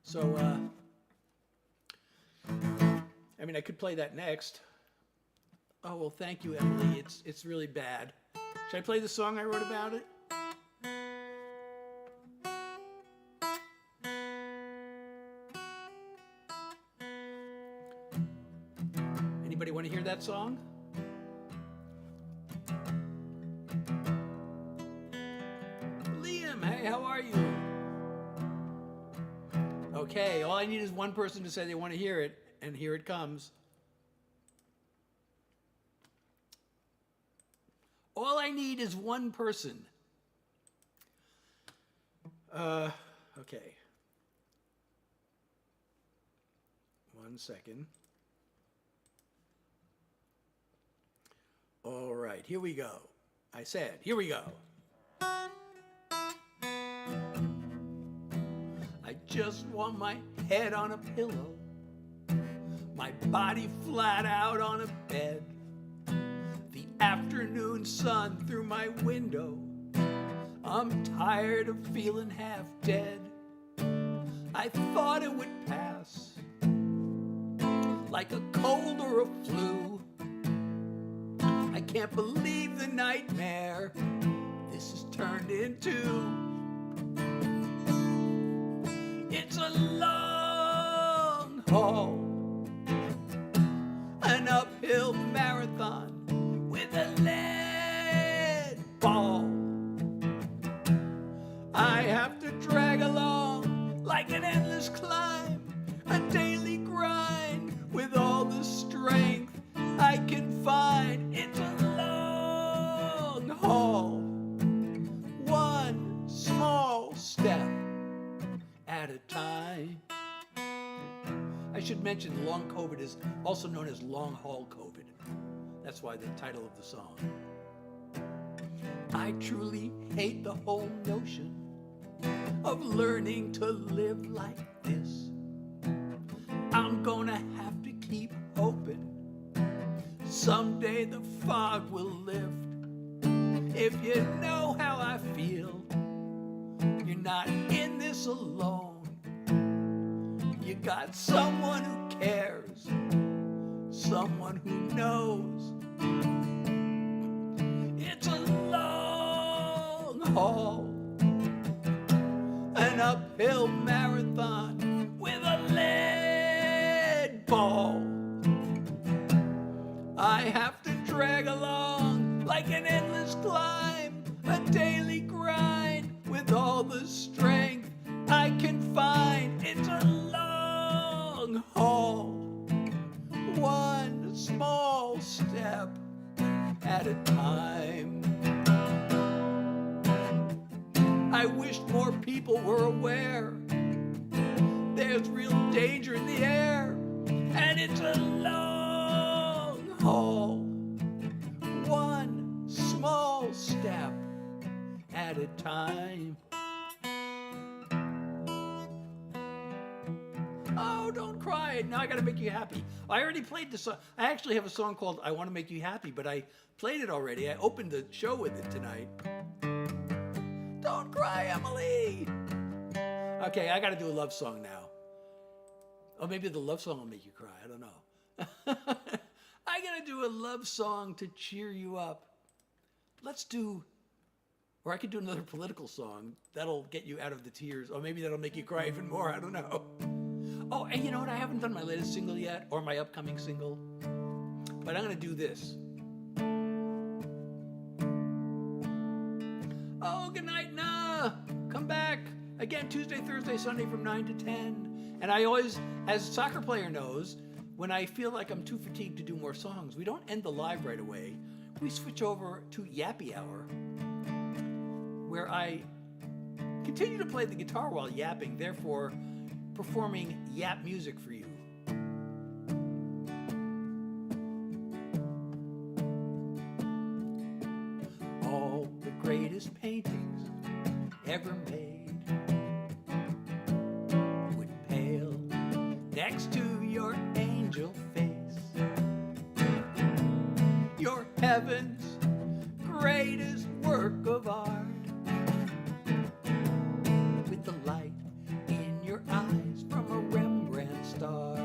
So, I could play that next. Oh, well, thank you, Emily. It's really bad. Should I play the song I wrote about it? Anybody want to hear that song? Liam, hey, how are you? Okay, all I need is one person to say they want to hear it, and here it comes. All I need is one person. Okay. One second. All right, here we go. I said, here we go. I just want my head on a pillow, my body flat out on a bed, the afternoon sun through my window. I'm tired of feeling half dead. I thought it would pass like a cold or a flu. I can't believe the nightmare this has turned into. It's a long haul, an uphill marathon with a lead ball. I have to drag along like an endless climb, a daily grind with all the strength I can find. It's a long haul, one small step at a time. I should mention long COVID is also known as long haul COVID. That's why the title of the song. I truly hate the whole notion of learning to live like this. I'm gonna have to keep hoping someday the fog will lift. If you know how I feel, you're not in this alone. You got someone who cares, someone who knows. It's a long haul, an uphill marathon with a lead ball. I have to drag along like an endless climb, a daily grind with all the strength I can find. It's a long haul, one small step at a time. I wish more people were aware there's real danger in the air, and it's a long haul, one small step at a time. Oh, don't cry. Now I gotta make you happy. I already played the song. I actually have a song called I Want to Make You Happy, but I played it already. I opened the show with it tonight. Don't cry, Emily. Okay, I gotta do a love song now. Or maybe the love song will make you cry. I don't know. I gotta do a love song to cheer you up. Let's do, or I could do another political song. That'll get you out of the tears. Or maybe that'll make you cry even more. I don't know. Oh, and you know what? I haven't done my latest single yet, or my upcoming single. But I'm gonna do this. Oh, good night, nah. Come back. Again, Tuesday, Thursday, Sunday from 9 to 10. And I always, as a soccer player knows, when I feel like I'm too fatigued to do more songs, we don't end the live right away. We switch over to Yappy Hour, where I continue to play the guitar while yapping, therefore performing yap music for you. All the greatest paintings ever made would pale next to your angel face. Your heaven's greatest work of art, with the light in your eyes from a Rembrandt star.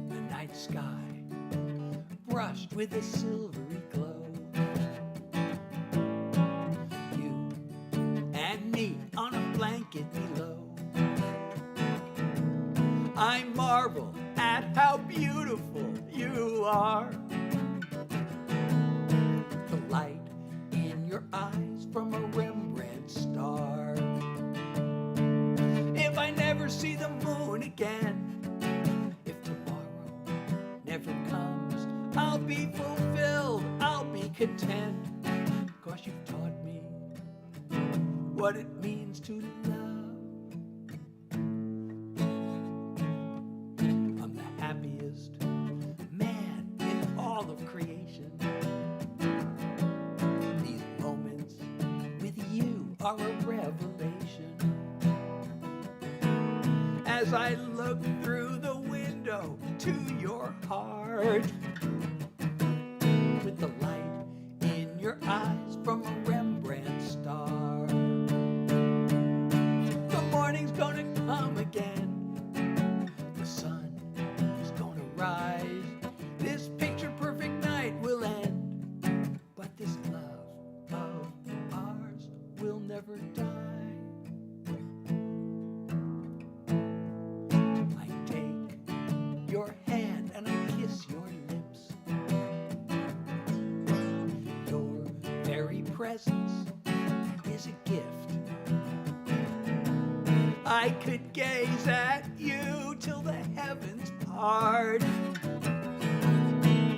The night sky brushed with a silvery glow. You and me on a blanket below. I marvel at how beautiful you are. The light in your eyes from a Rembrandt star. If I never see the moon again, if tomorrow never comes, I'll be fulfilled, I'll be content. 'Cause you've taught me what it means to love. I'm the happiest man in all of creation. These moments with you are a revelation. As I look through the window to your heart, with the light in your eyes from a Rembrandt star. The morning's gonna come again, the sun is gonna rise, this picture perfect night will end, but this love of ours will never die. I take your hand and I kiss your lips. Your very presence is a gift. I could gaze at you till the heavens part,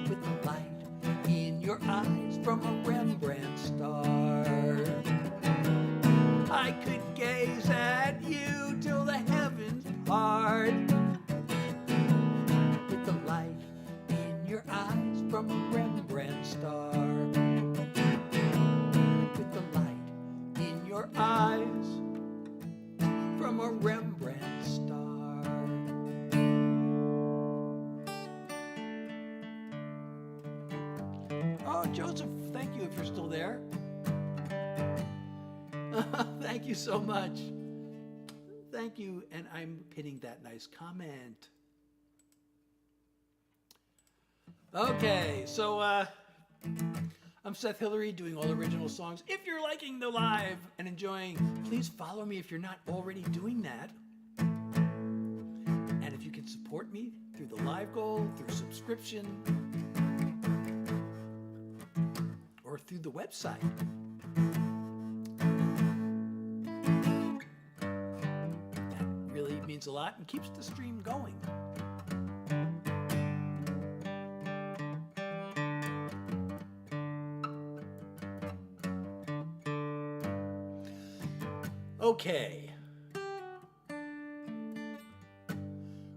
with the light in your eyes from a Rembrandt star. I could gaze at you till the heavens part, with the light in your eyes from a Rembrandt star. With the light in your eyes Oh, Joseph, thank you if you're still there. Thank you so much. Thank you, and I'm pinning that nice comment. Okay, so I'm Seth Hilary, doing all original songs. If you're liking the live and enjoying, please follow me if you're not already doing that. And if you can support me through the live goal, through subscription, or through the website. That really means a lot and keeps the stream going. Okay.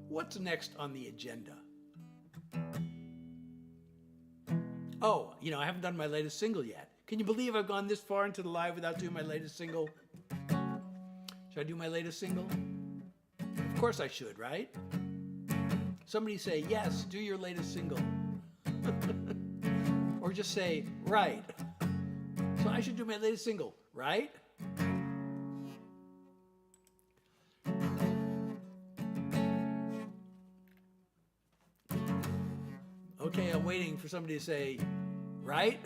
What's next on the agenda? Oh, I haven't done my latest single yet. Can you believe I've gone this far into the live without doing my latest single? Should I do my latest single? Of course I should, right? Somebody say, yes, do your latest single. Or just say, right. So I should do my latest single, right? Okay, I'm waiting for somebody to say, right?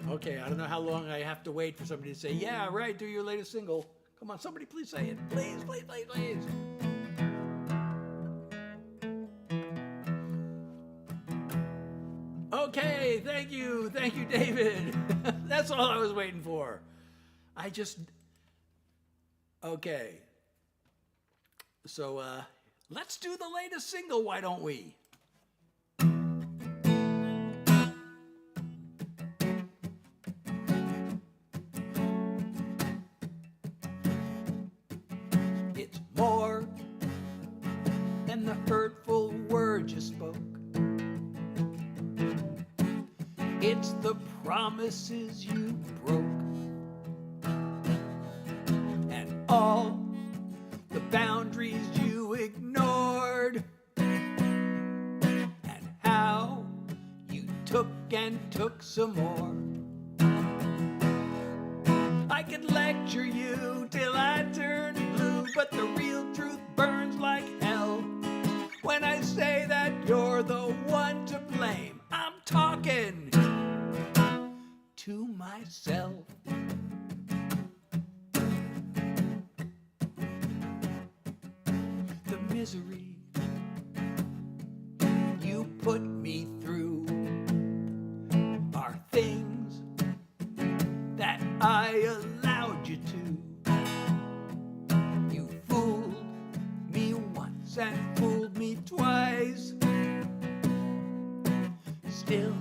Okay, I don't know how long I have to wait for somebody to say, yeah, right, do your latest single. Come on, somebody please say it. Please, please, please, please. Okay, thank you, David. That's all I was waiting for. Okay. So, let's do the latest single, why don't we? It's more than the hurtful words you spoke. It's the promises you broke. All the boundaries you ignored, and how you took and took some more. I could lecture you till I turn blue, but the real truth burns like hell. When I say that you're the one to blame, I'm talking to myself. Misery you put me through are things that I allowed you to. You fooled me once and fooled me twice. Still,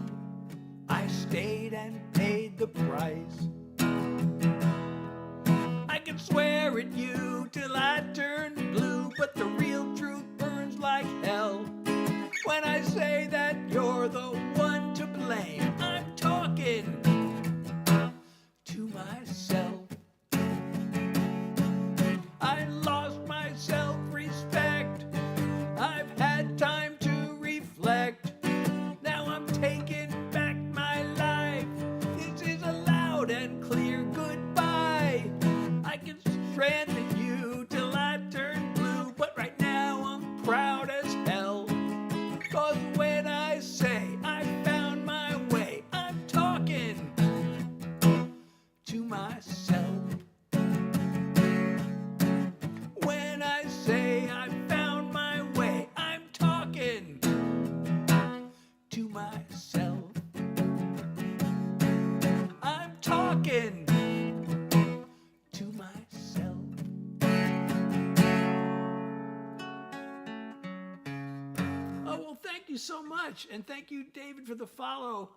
I stayed and paid the price. I can swear at you till I turn blue, but the real truth burns like hell. When I say that you're the one to blame, I'm talking to myself. I lost my self-respect. I've had time to reflect. Now I'm taking back my life. This is a loud and clear goodbye. I can stranded you till I turn blue, but right now I'm proud as hell. 'Cause when I say I found my way, I'm talking to myself. When I say I found my way, I'm talking to myself. I'm talking to myself. Oh, well, thank you so much. And thank you, David, for the follow.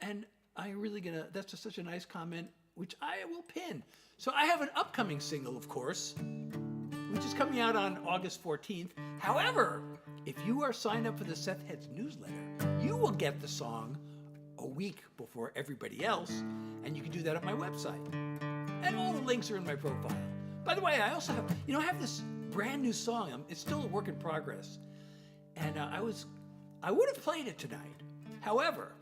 And I'm really that's just such a nice comment, which I will pin. So I have an upcoming single, of course, which is coming out on August 14th. However, if you are signed up for the Seth Heads newsletter, you will get the song a week before everybody else, and you can do that at my website. And all the links are in my profile. By the way, I also have, I have this brand new song. It's still a work in progress. And I would have played it tonight. However,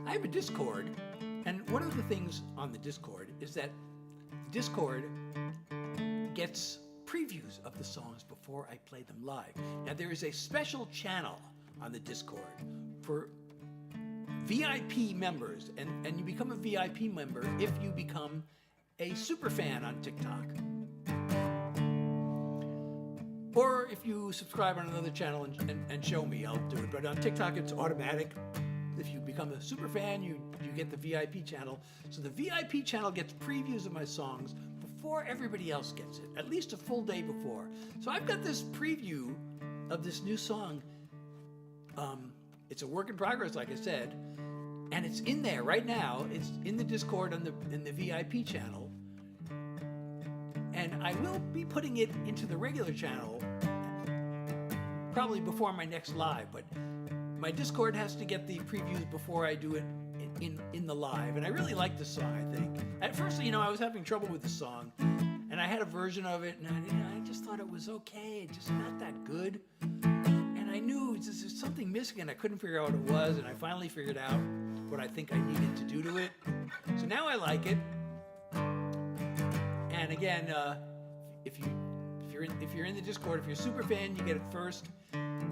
I have a Discord, and one of the things on the Discord is that the Discord gets previews of the songs before I play them live. Now, there is a special channel on the Discord for VIP members, and you become a VIP member if you become a super fan on TikTok. Or if you subscribe on another channel and show me, I'll do it. But on TikTok, it's automatic. If you become a super fan, you get the VIP channel. So the VIP channel gets previews of my songs before everybody else gets it, at least a full day before. So I've got this preview of this new song. It's a work in progress, like I said, and it's in there right now. It's in the Discord in the VIP channel. And I will be putting it into the regular channel probably before my next live, but my Discord has to get the previews before I do it in the live. And I really like this song, I think. At first, I was having trouble with the song, and I had a version of it, and I just thought it was okay, just not that good. And I knew there's something missing, and I couldn't figure out what it was, and I finally figured out what I think I needed to do to it. So now I like it. And again, if you're in the Discord, if you're a super fan, you get it first.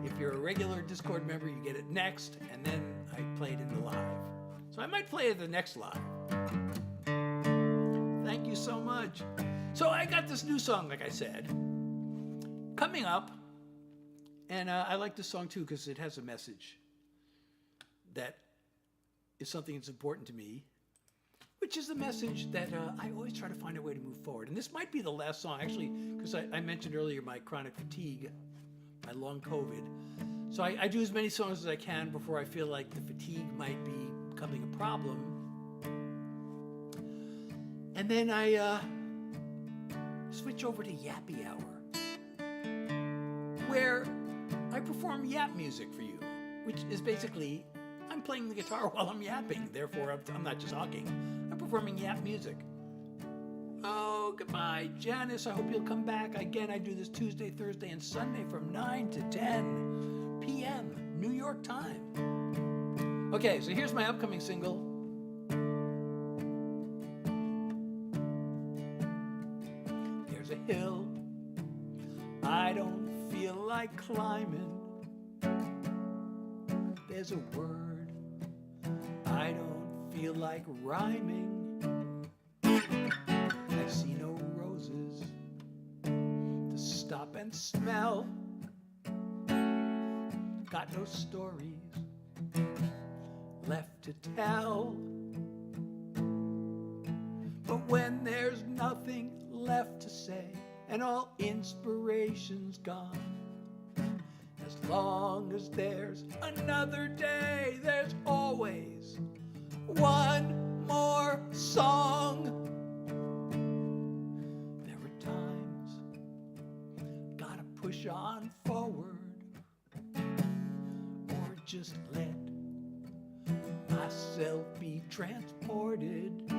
If you're a regular Discord member, you get it next, and then I play it in the live. So I might play it the next live. Thank you so much. So I got this new song, like I said, coming up, and I like this song too because it has a message that is something that's important to me, which is the message that I always try to find a way to move forward. And this might be the last song, actually, because I mentioned earlier my chronic fatigue, my long COVID. So I do as many songs as I can before I feel like the fatigue might be becoming a problem. And then I switch over to Yappy Hour, where I perform yap music for you, which is basically I'm playing the guitar while I'm yapping. Therefore, I'm not just talking. I'm performing yap music. Oh, goodbye, Janice. I hope you'll come back. Again, I do this Tuesday, Thursday, and Sunday from 9 to 10 p.m. New York time. Okay, so here's my upcoming single. There's a hill I don't feel like climbing. There's a word I don't feel like rhyming. I see no roses to stop and smell. Got no stories left to tell. But when there's nothing left to say and all inspiration's gone, as long as there's another day, there's always one more song. There are times gotta push on forward, or just let myself be transported.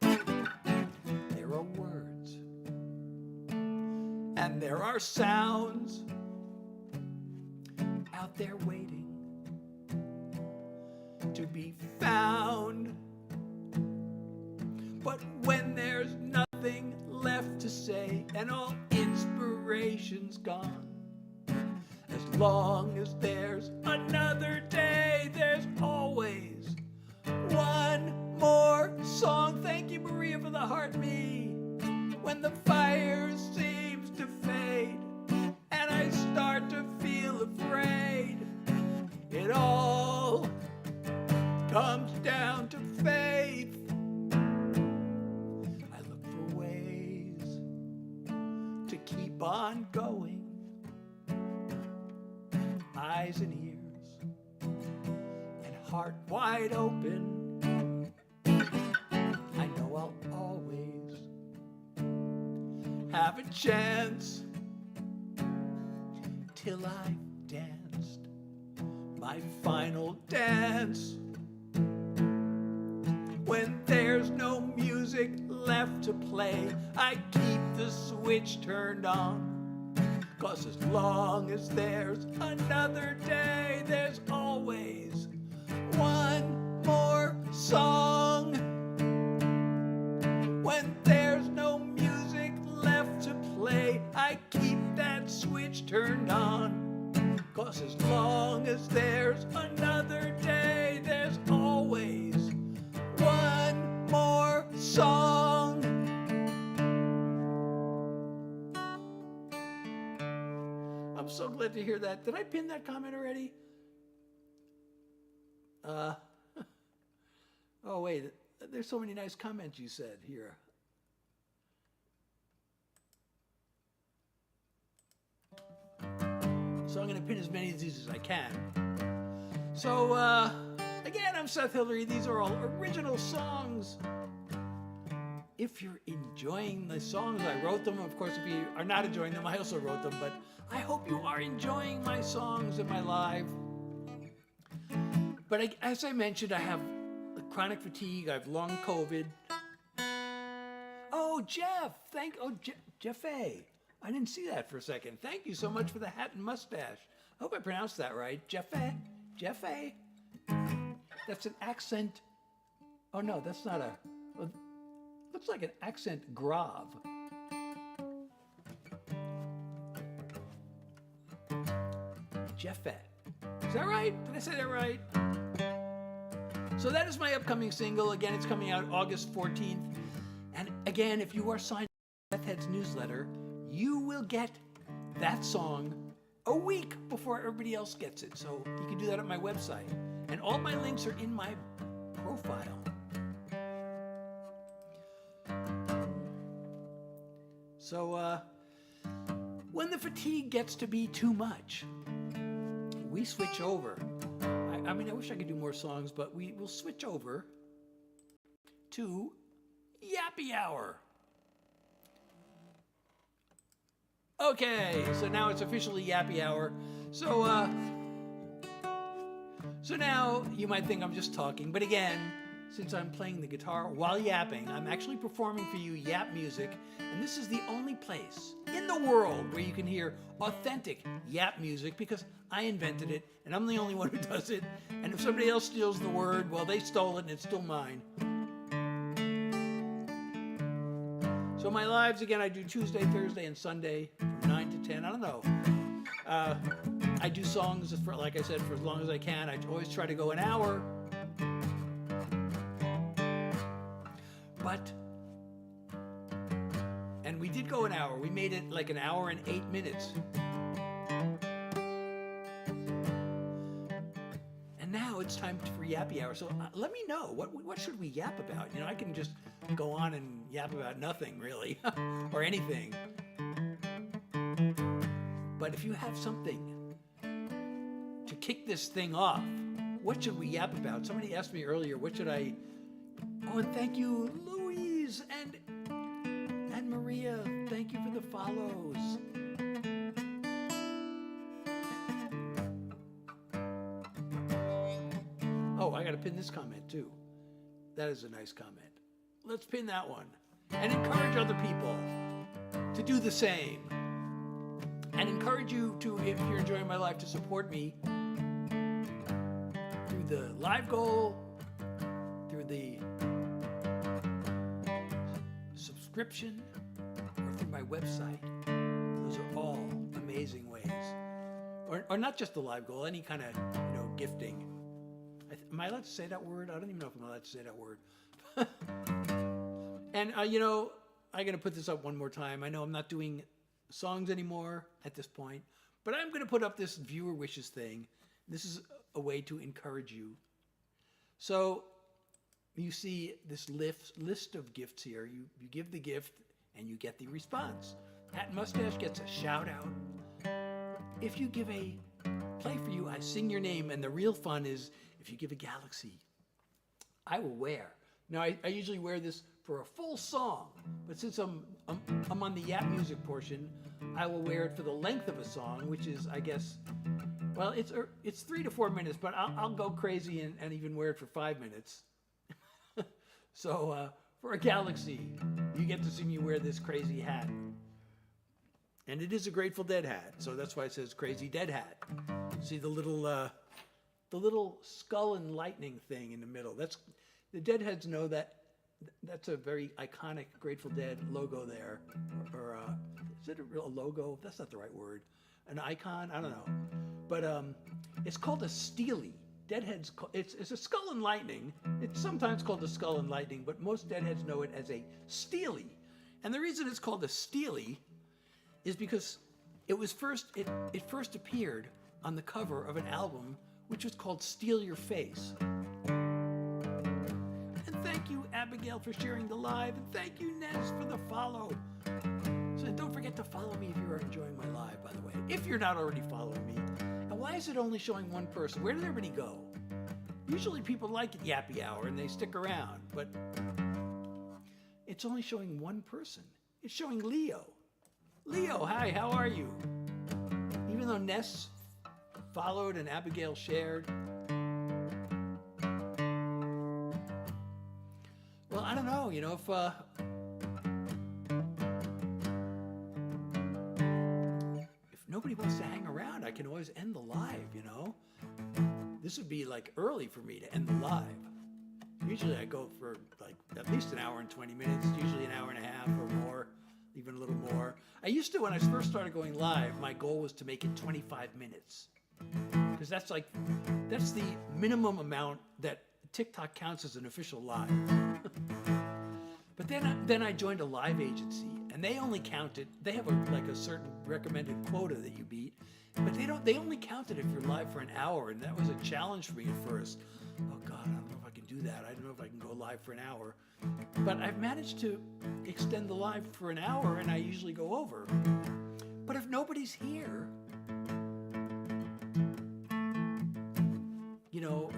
There are words and there are sounds out there waiting to be found. But when there's nothing left to say and all inspiration's gone, as long as there's another day, there's always one more song. Thank you, Maria, for the heart me. When the fire seems to fade and I start to feel afraid, it all comes down to faith. I look for ways to keep on going. Eyes and ears and heart wide open. I know I'll always have a chance till I've danced my final dance. When there's no music left to play, I keep the switch turned on. 'cause as long as there's another day, there's always one more song. When there's no music left to play, I keep that switch turned on. 'Cause as long as there's another day, there's always one more song. I'm so glad to hear that. Did I pin that comment already? Oh wait, there's so many nice comments you said here. So I'm going to pin as many of these as I can. So again, I'm Seth Hilary. These are all original songs. If you're enjoying the songs, I wrote them. Of course, if you are not enjoying them, I also wrote them. But I hope you are enjoying my songs and my live. But as I mentioned, I have chronic fatigue. I have long COVID. Oh, Jeff. Jeff A. I didn't see that for a second. Thank you so much for the hat and mustache. I hope I pronounced that right. Jeff A. Jeff A. That's an accent. Oh, no, that's not a... Looks like an accent grave. Jeff A. Is that right? Did I say that right? So that is my upcoming single. Again, it's coming out August 14th. And again, if you are signed up for Seth Head's newsletter, you will get that song a week before everybody else gets it. So you can do that at my website. And all my links are in my profile. So when the fatigue gets to be too much, we switch over. I mean, I wish I could do more songs, but we will switch over to Yappy Hour. Okay, so now it's officially Yappy Hour. So now you might think I'm just talking, but again, since I'm playing the guitar while yapping, I'm actually performing for you yap music, and this is the only place in the world where you can hear authentic yap music because I invented it, and I'm the only one who does it, and if somebody else steals the word, well, they stole it and it's still mine. So my lives, again, I do Tuesday, Thursday, and Sunday from 9 to 10. I don't know. I do songs, for, like I said, for as long as I can. I always try to go an hour. And we did go an hour. We made it like an hour and 8 minutes. And now it's time for Yappy Hour. So let me know, what should we yap about? You know, I can just go on and yap about nothing, really, or anything. But if you have something to kick this thing off, what should we yap about? Somebody asked me earlier, what should I... Oh, and thank you, Louise and Maria. Thank you for the follows. Oh, I got to pin this comment too. That is a nice comment. Let's pin that one. And encourage other people to do the same. And encourage you to, if you're enjoying my life, to support me through the live goal, through the subscription, or through my website. Those are all amazing ways. Or not just the live goal, any kind of, gifting. Am I allowed to say that word? I don't even know if I'm allowed to say that word. And, I'm going to put this up one more time. I know I'm not doing songs anymore at this point, but I'm going to put up this viewer wishes thing. This is a way to encourage you. So you see this list of gifts here. You give the gift and you get the response. Hat and Mustache gets a shout out. If you give a play for you, I sing your name, and the real fun is if you give a galaxy, I will wear. Now I usually wear this for a full song, but since I'm on the yap music portion, I will wear it for the length of a song, which is, I guess, well, it's 3 to 4 minutes, but I'll go crazy and even wear it for 5 minutes. So for a galaxy, you get to see me wear this crazy hat. And it is a Grateful Dead hat, so that's why it says Crazy Dead Hat. See the little skull and lightning thing in the middle. That's the Deadheads know that that's a very iconic Grateful Dead logo there. Or is it a real logo? That's not the right word. An icon? I don't know. But it's called a Steely. Deadheads, it's a skull and lightning. It's sometimes called a skull and lightning, but most Deadheads know it as a Steely. And the reason it's called a Steely is because it first appeared on the cover of an album which was called Steal Your Face. And thank you, Abigail, for sharing the live, and thank you, Nez, for the follow. So don't forget to follow me if you are enjoying my live, by the way, if you're not already following me. And why is it only showing one person? Where did everybody go? Usually people like it, Yappy Hour, and they stick around, but it's only showing one person. It's showing Leo. Leo, hi, how are you? Even though Ness followed and Abigail shared. Well, I don't know, if nobody wants to hang around, I can always end the live, This would be like early for me to end the live. Usually I go for like at least an hour and 20 minutes, usually an hour and a half or more, even a little more. I used to, when I first started going live, my goal was to make it 25 minutes. Because that's the minimum amount that TikTok counts as an official live. But then I joined a live agency, and they only counted. They have a certain recommended quota that you beat, but they only count it if you're live for an hour, and that was a challenge for me at first. Oh God, I don't know if I can do that. I don't know if I can go live for an hour, but I've managed to extend the live for an hour, and I usually go over. But if nobody's here,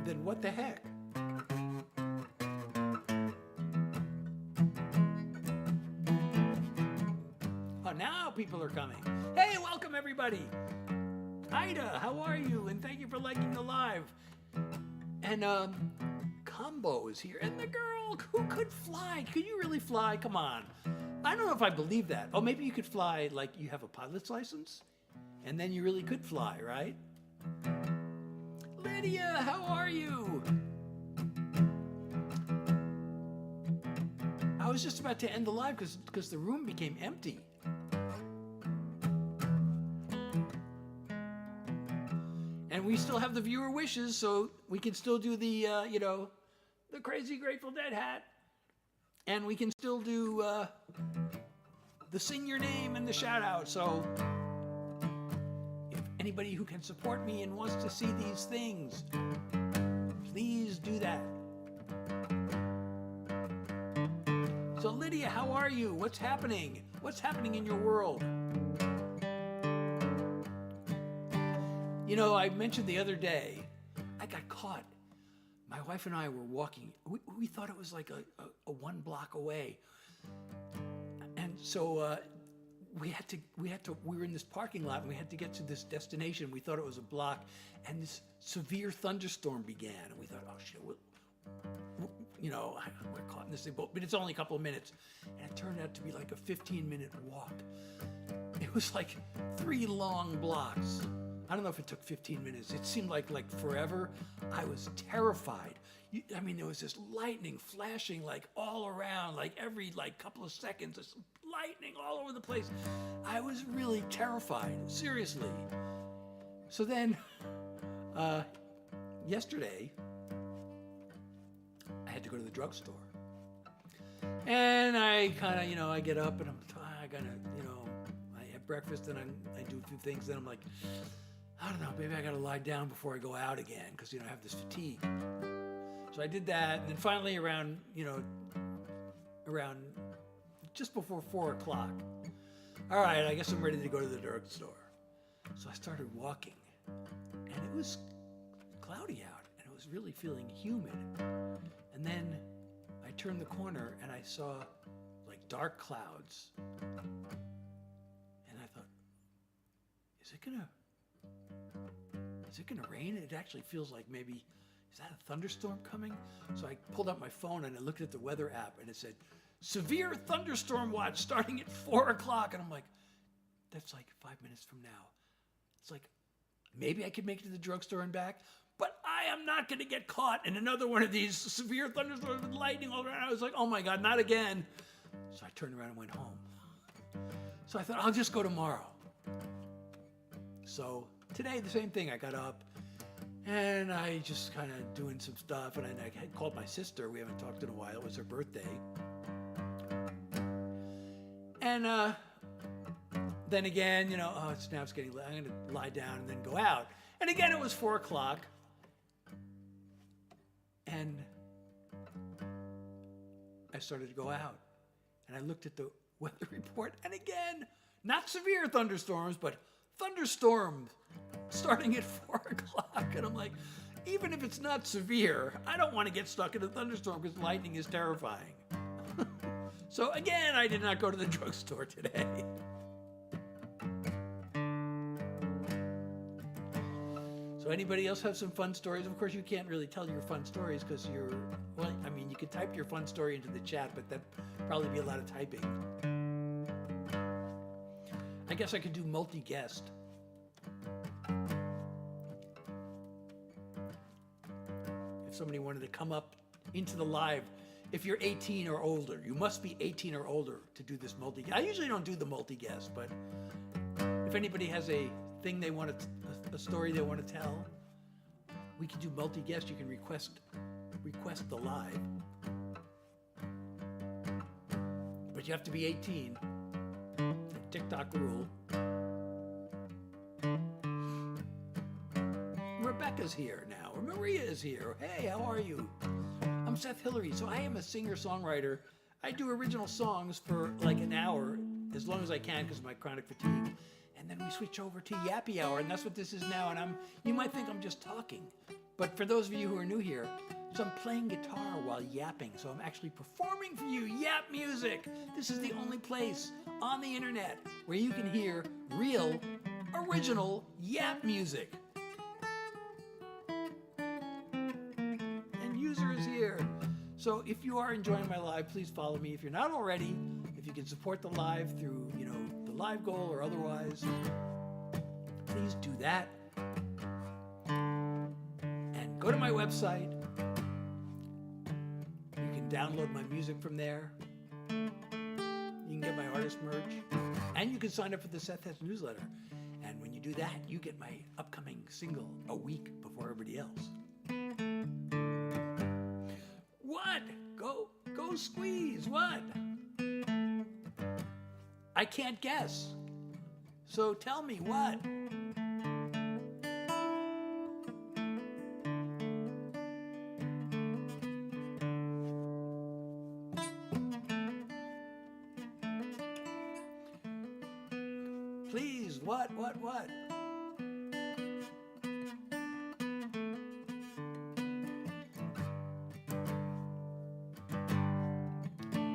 then what the heck? Oh, now people are coming. Hey, welcome everybody. Ida, how are you? And thank you for liking the live. And Combo is here. And the girl who could fly. Could you really fly? Come on. I don't know if I believe that. Oh, maybe you could fly like you have a pilot's license? And then you really could fly, right? Lydia, how are you? I was just about to end the live because the room became empty. And we still have the viewer wishes, so we can still do the Crazy Grateful Dead hat. And we can still do the sing your name and the shout out. So if anybody who can support me and wants to see these things, please do that. So Lydia, how are you? What's happening? What's happening in your world? I mentioned the other day, I got caught. My wife and I were walking. We thought it was like a 1 block away. And so we were in this parking lot and we had to get to this destination. We thought it was a block, and this severe thunderstorm began. And we thought, oh shit, we're caught in this thing, but it's only a couple of minutes. And it turned out to be like a 15-minute walk. It was like 3 long blocks. I don't know if it took 15 minutes. It seemed like forever. I was terrified. There was this lightning flashing like all around, like every couple of seconds, there's lightning all over the place. I was really terrified, seriously. So then, yesterday, I had to go to the drugstore. And I kind of, I get up and I gotta, I have breakfast and I do a few things. Then I'm like, I don't know, maybe I gotta lie down before I go out again because, I have this fatigue. So I did that, and then finally around just before 4 o'clock, all right, I guess I'm ready to go to the drugstore. So I started walking, and it was cloudy out, and it was really feeling humid. And then I turned the corner, and I saw dark clouds. And I thought, is it gonna rain? It actually feels like maybe, is that a thunderstorm coming? So I pulled out my phone and I looked at the weather app and it said, severe thunderstorm watch starting at 4 o'clock. And I'm like, that's like 5 minutes from now. It's like, maybe I could make it to the drugstore and back, but I am not going to get caught in another one of these severe thunderstorms with lightning all around. I was like, oh my God, not again. So I turned around and went home. So I thought, I'll just go tomorrow. So today, the same thing. I got up and I just kind of doing some stuff. And I had called my sister. We haven't talked in a while. It was her birthday. And then again, now it's getting late. I'm going to lie down and then go out. And again, it was 4 o'clock. And I started to go out. And I looked at the weather report. And again, not severe thunderstorms, but thunderstorms starting at 4 o'clock. And I'm like, even if it's not severe, I don't want to get stuck in a thunderstorm because lightning is terrifying. So again, I did not go to the drugstore today. So anybody else have some fun stories? Of course, you can't really tell your fun stories because you could type your fun story into the chat, but that'd probably be a lot of typing. I guess I could do multi-guest. If somebody wanted to come up into the live, if you're 18 or older, you must be 18 or older to do this multi-guest. I usually don't do the multi-guest, but if anybody has a thing they want a story they want to tell, we can do multi-guest. You can request the live, but you have to be 18. TikTok rule. Rebecca's here now, or Maria is here. Hey, how are you? I'm Seth Hilary. So I am a singer-songwriter. I do original songs for like an hour, as long as I can because of my chronic fatigue. And then we switch over to Yappy Hour, and that's what this is now. And you might think I'm just talking, but for those of you who are new here, so I'm playing guitar while yapping. So I'm actually performing for you yap music. This is the only place on the internet where you can hear real, original yap music. And User is here. So if you are enjoying my live, please follow me. If you're not already, if you can support the live through, the live goal or otherwise, please do that. And go to my website. You can download my music from there. You can get my artist merch. And you can sign up for the Seth Hess newsletter. And when you do that, you get my upcoming single a week before everybody else. What? Go squeeze. What? I can't guess. So tell me what? Please, what?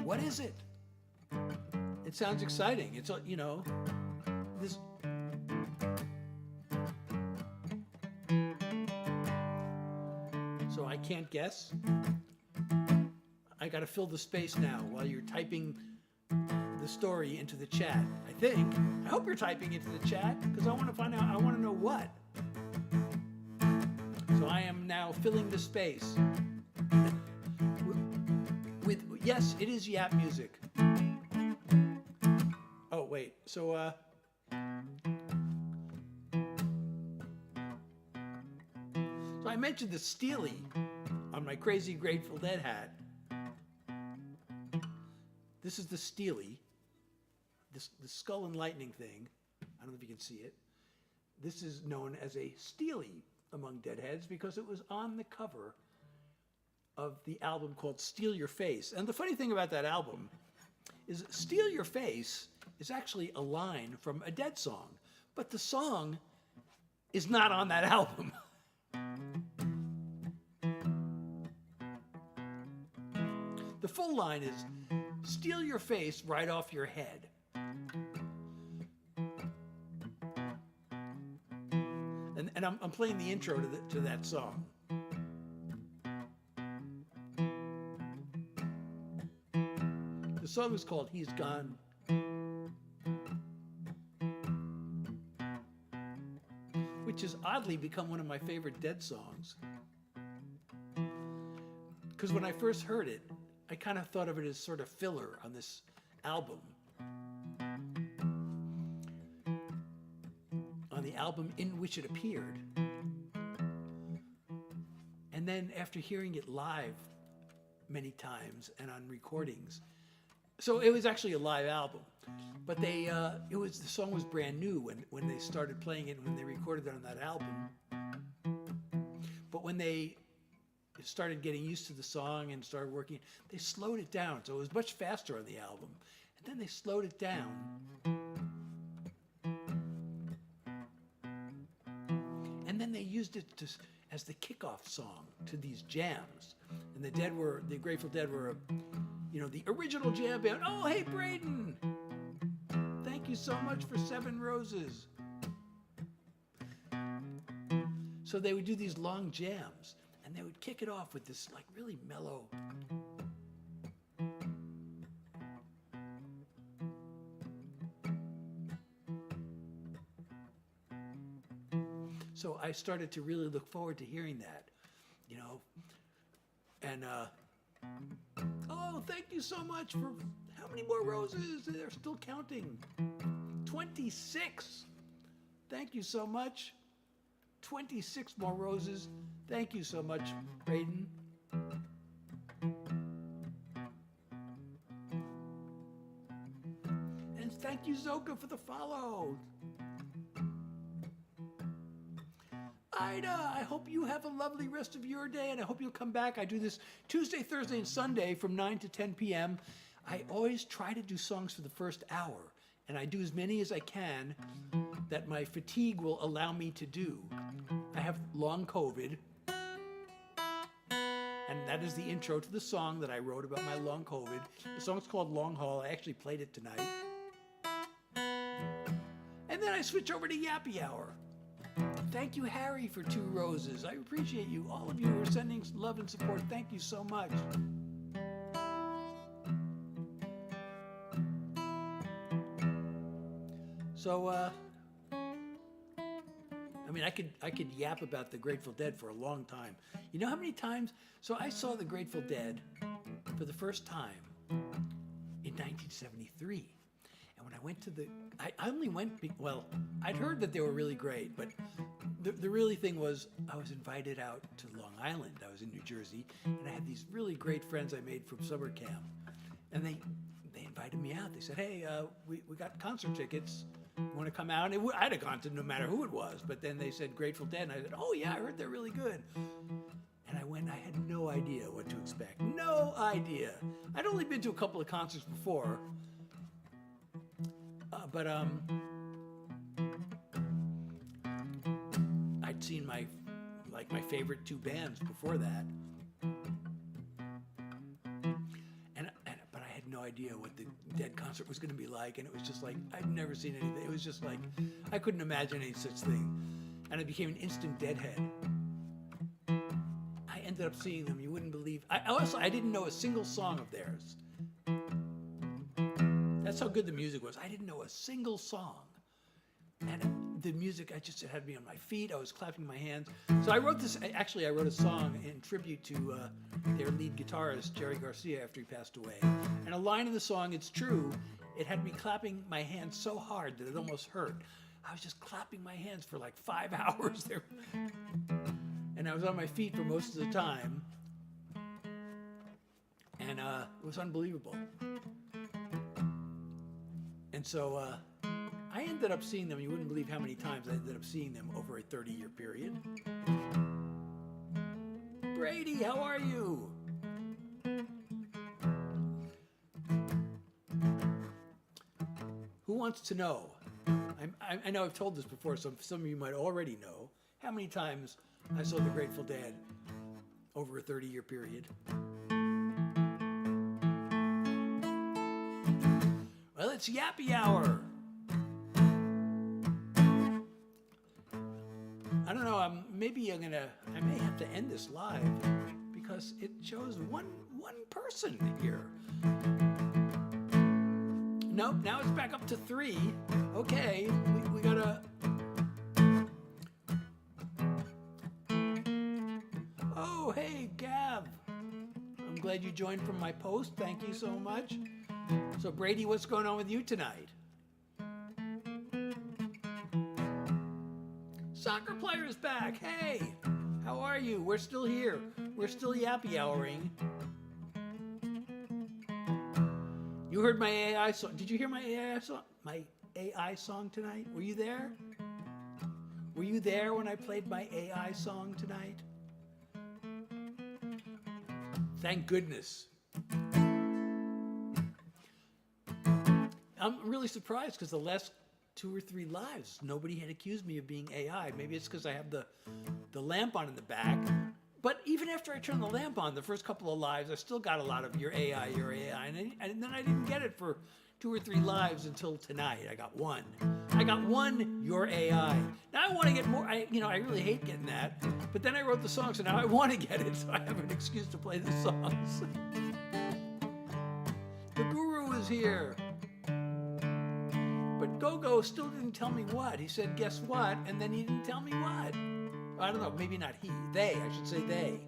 What is it? It sounds exciting. It's, this. So I can't guess. I got to fill the space now while you're typing the story into the chat. I think. I hope you're typing into the chat because I want to find out. I want to know what. So I am now filling the space with yes, it is yap music. Oh wait, so I mentioned the Steely on my crazy Grateful Dead hat. This is the Steely, the skull and lightning thing. I don't know if you can see it. This is known as a Steely among Deadheads because it was on the cover of the album called Steal Your Face. And the funny thing about that album is Steal Your Face is actually a line from a Dead song, but the song is not on that album. The full line is, steal your face right off your head. And I'm playing the intro to that song. The song is called He's Gone. which has oddly become one of my favorite Dead songs. Because when I first heard it, I kind of thought of it as sort of filler on this album. On the album in which it appeared. And then after hearing it live many times and on recordings, so it was actually a live album, but the song was brand new when they started playing it and when they recorded it on that album. But when they started getting used to the song and started working, they slowed it down. So it was much faster on the album. And then they slowed it down. And then they used it as the kickoff song to these jams. And the Grateful Dead were, the original jam band. Oh, hey, Braden! Thank you so much for 7 Roses. So they would do these long jams, and they would kick it off with this like really mellow. So I started to really look forward to hearing that, and oh, thank you so much for how many more roses? They're still counting. 26. Thank you so much. 26 more roses. Thank you so much, Braden. And thank you, Zoka, for the follow. Ida, I hope you have a lovely rest of your day, and I hope you'll come back. I do this Tuesday, Thursday, and Sunday from 9 to 10 p.m. I always try to do songs for the first hour, and I do as many as I can that my fatigue will allow me to do. I have long COVID, and that is the intro to the song that I wrote about my long COVID. The song's called Long Haul. I actually played it tonight. And then I switch over to Yappy Hour. Thank you, Harry, for 2 roses. I appreciate you. All of you who are sending love and support. Thank you so much. So, I could yap about the Grateful Dead for a long time. You know how many times? So I saw the Grateful Dead for the first time in 1973. And when I went to I only went, I'd heard that they were really great, but the really thing was I was invited out to Long Island. I was in New Jersey, and I had these really great friends I made from summer camp. And they invited me out. They said, hey, we got concert tickets. You want to come out? And I'd have gone to no matter who it was, but then they said Grateful Dead, and I said, oh yeah, I heard they're really good. And I went, I had no idea what to expect. No idea. I'd only been to a couple of concerts before, but I'd seen my favorite 2 bands before that. But I had no idea what the Dead concert was going to be like, and it was just like, I'd never seen anything. It was just like, I couldn't imagine any such thing. And I became an instant Deadhead. I ended up seeing them, you wouldn't believe. I didn't know a single song of theirs. That's how good the music was. I didn't know a single song. And the music, it had me on my feet. I was clapping my hands. So I wrote this, I wrote a song in tribute to their lead guitarist, Jerry Garcia, after he passed away. And a line in the song, it's true, it had me clapping my hands so hard that it almost hurt. I was just clapping my hands for like 5 hours there. And I was on my feet for most of the time. And it was unbelievable. And so I ended up seeing them. You wouldn't believe how many times I ended up seeing them over a 30-year period. Brady, how are you? Who wants to know? I know I've told this before, so some of you might already know how many times I saw the Grateful Dead over a 30-year period. Well, it's Yappy Hour. I don't know, maybe I may have to end this live because it shows one person here. Nope, now it's back up to 3. Okay, we gotta... glad you joined from my post. Thank you so much. So Brady, what's going on with you tonight? Soccer player is back. Hey, how are you? We're still here. We're still yappy houring. You heard my AI song. Did you hear my AI song? My AI song tonight? Were you there? Were you there when I played my AI song tonight? Thank goodness. I'm really surprised because the last 2 or 3 lives, nobody had accused me of being AI. Maybe it's because I have the lamp on in the back. But even after I turned the lamp on, the first couple of lives, I still got a lot of your AI. And then I didn't get it for 2 or 3 lives until tonight. I got one. Your AI. Now I want to get more. I really hate getting that. But then I wrote the song, so now I want to get it. So I have an excuse to play the songs. The guru is here. But Gogo still didn't tell me what. He said, guess what? And then he didn't tell me what. I don't know, maybe not he. They, I should say they.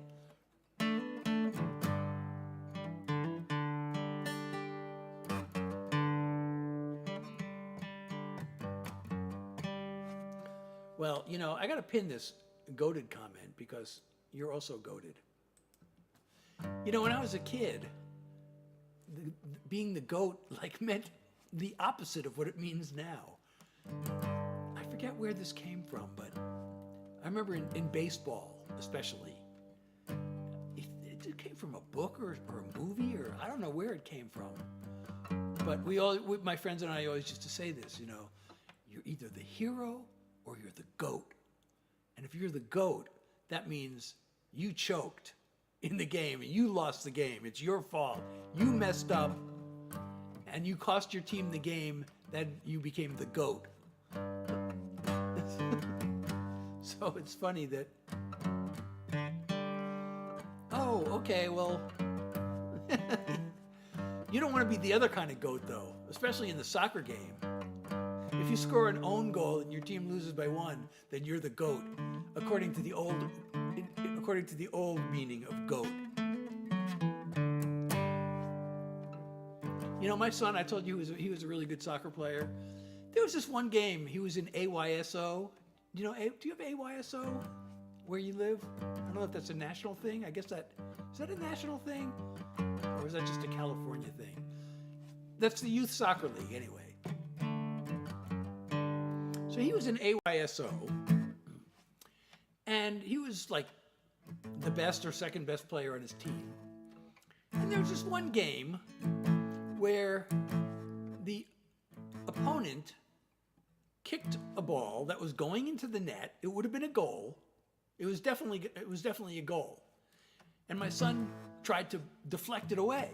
Well, I got to pin this goated comment because you're also goated. When I was a kid, being the goat meant the opposite of what it means now. I forget where this came from, but I remember in baseball, especially, it came from a book or a movie, or I don't know where it came from. But my friends and I always used to say this, you're either the hero or you're the goat. And if you're the goat, that means you choked in the game and you lost the game. It's your fault. You messed up and you cost your team the game, then you became the goat. So it's funny that, oh, okay, well, you don't want to be the other kind of goat, though, especially in the soccer game. If you score an own goal and your team loses by 1, then you're the goat, according to the old meaning of goat. My son, I told you he was a really good soccer player. There was this one game, he was in AYSO. Do you have AYSO where you live? I don't know if that's a national thing. I guess is that a national thing? Or is that just a California thing? That's the youth soccer league anyway. So he was in AYSO, and he was like the best or second best player on his team. And there was this one game where the opponent kicked a ball that was going into the net. It would have been a goal. It was definitely a goal. And my son tried to deflect it away.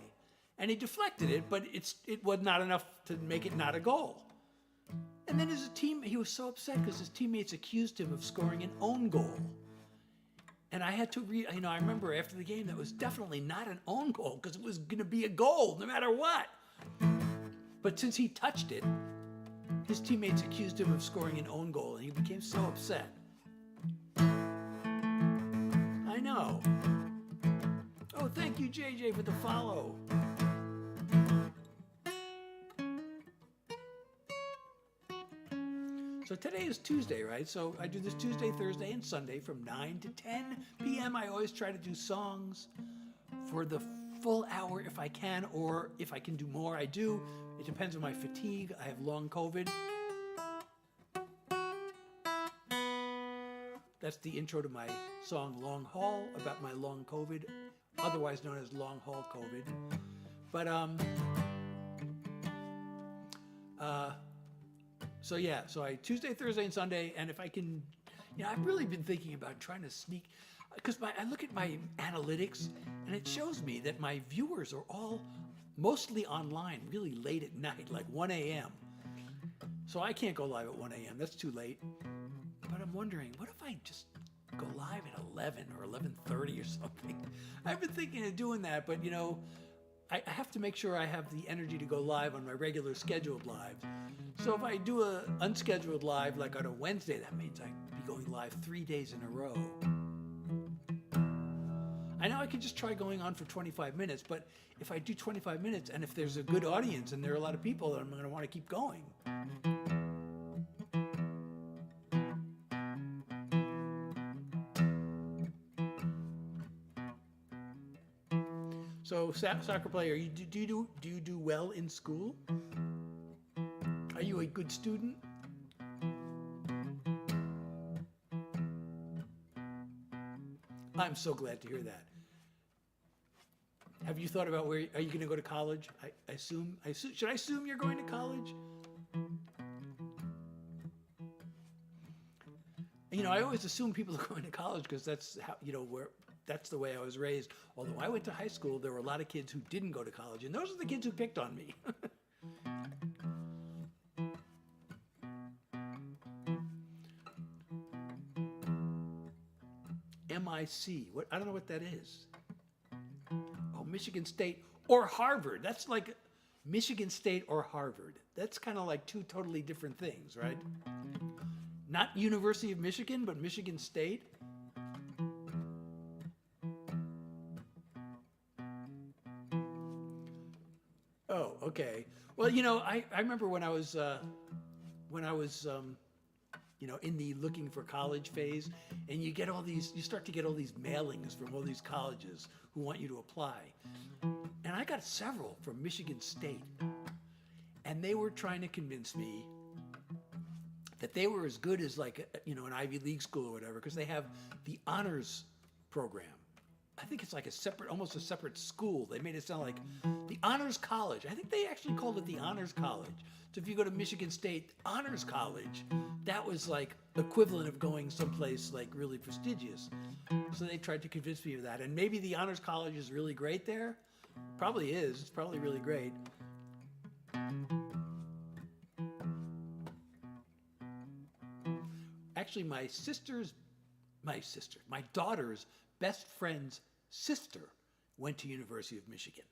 And he deflected it, but it was not enough to make it not a goal. And then he was so upset because his teammates accused him of scoring an own goal. And I had to I remember after the game that was definitely not an own goal because it was going to be a goal no matter what. But since he touched it, his teammates accused him of scoring an own goal, and he became so upset. I know. Oh, thank you, JJ, for the follow. So today is Tuesday, right? So I do this Tuesday, Thursday, and Sunday from 9 to 10 p.m. I always try to do songs for the full hour if I can, or if I can do more, I do. It depends on my fatigue. I have long COVID. That's the intro to my song Long Haul, about my long COVID, otherwise known as long haul COVID. But so I Tuesday, Thursday, and Sunday, and if I can, I've really been thinking about trying to sneak, because I look at my analytics, and it shows me that my viewers are all mostly online really late at night, like 1 a.m. So I can't go live at 1 a.m. That's too late. But I'm wondering, what if I just go live at 11 or 11:30 or something? I've been thinking of doing that, but I have to make sure I have the energy to go live on my regular scheduled lives. So if I do a unscheduled live, like on a Wednesday, that means I'd be going live 3 days in a row. I know I could just try going on for 25 minutes, but if I do 25 minutes and if there's a good audience and there are a lot of people, then I'm going to want to keep going. So, soccer player, do you do well in school? Are you a good student? I'm so glad to hear that. Have you thought about where are you going to go to college? I assume. Should I assume you're going to college? You know, I always assume people are going to college because that's how, you know, that's the way I was raised. Although I went to high school, there were a lot of kids who didn't go to college, and those are the kids who picked on me. MIC. What? I don't know what that is. Oh, Michigan State or Harvard. That's like Michigan State or Harvard. That's kind of like two totally different things, right? Not University of Michigan, but Michigan State. Oh, okay. Well, you know, I remember when I was you know, in the looking for college phase, and you start to get all these mailings from all these colleges who want you to apply. And I got several from Michigan State, and they were trying to convince me that they were as good as like, you know, an Ivy League school or whatever, because they have the honors program. I think it's like almost a separate school. They made it sound like the Honors College. I think they actually called it the Honors College. So if you go to Michigan State Honors College, that was like equivalent of going someplace like really prestigious. So they tried to convince me of that. And maybe the Honors College is really great there. Probably is. It's probably really great. Actually, my daughter's best friend's sister went to University of Michigan.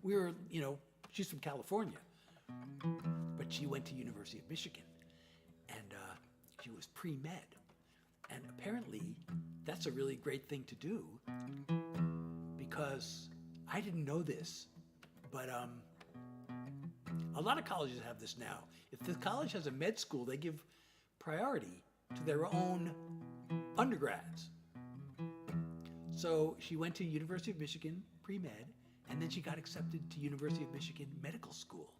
We were, you know, she's from California, but she went to University of Michigan, and she was pre-med. And apparently, that's a really great thing to do, because I didn't know this, but a lot of colleges have this now. If the college has a med school, they give priority to their own undergrads. So she went to University of Michigan pre-med, and then she got accepted to University of Michigan Medical School.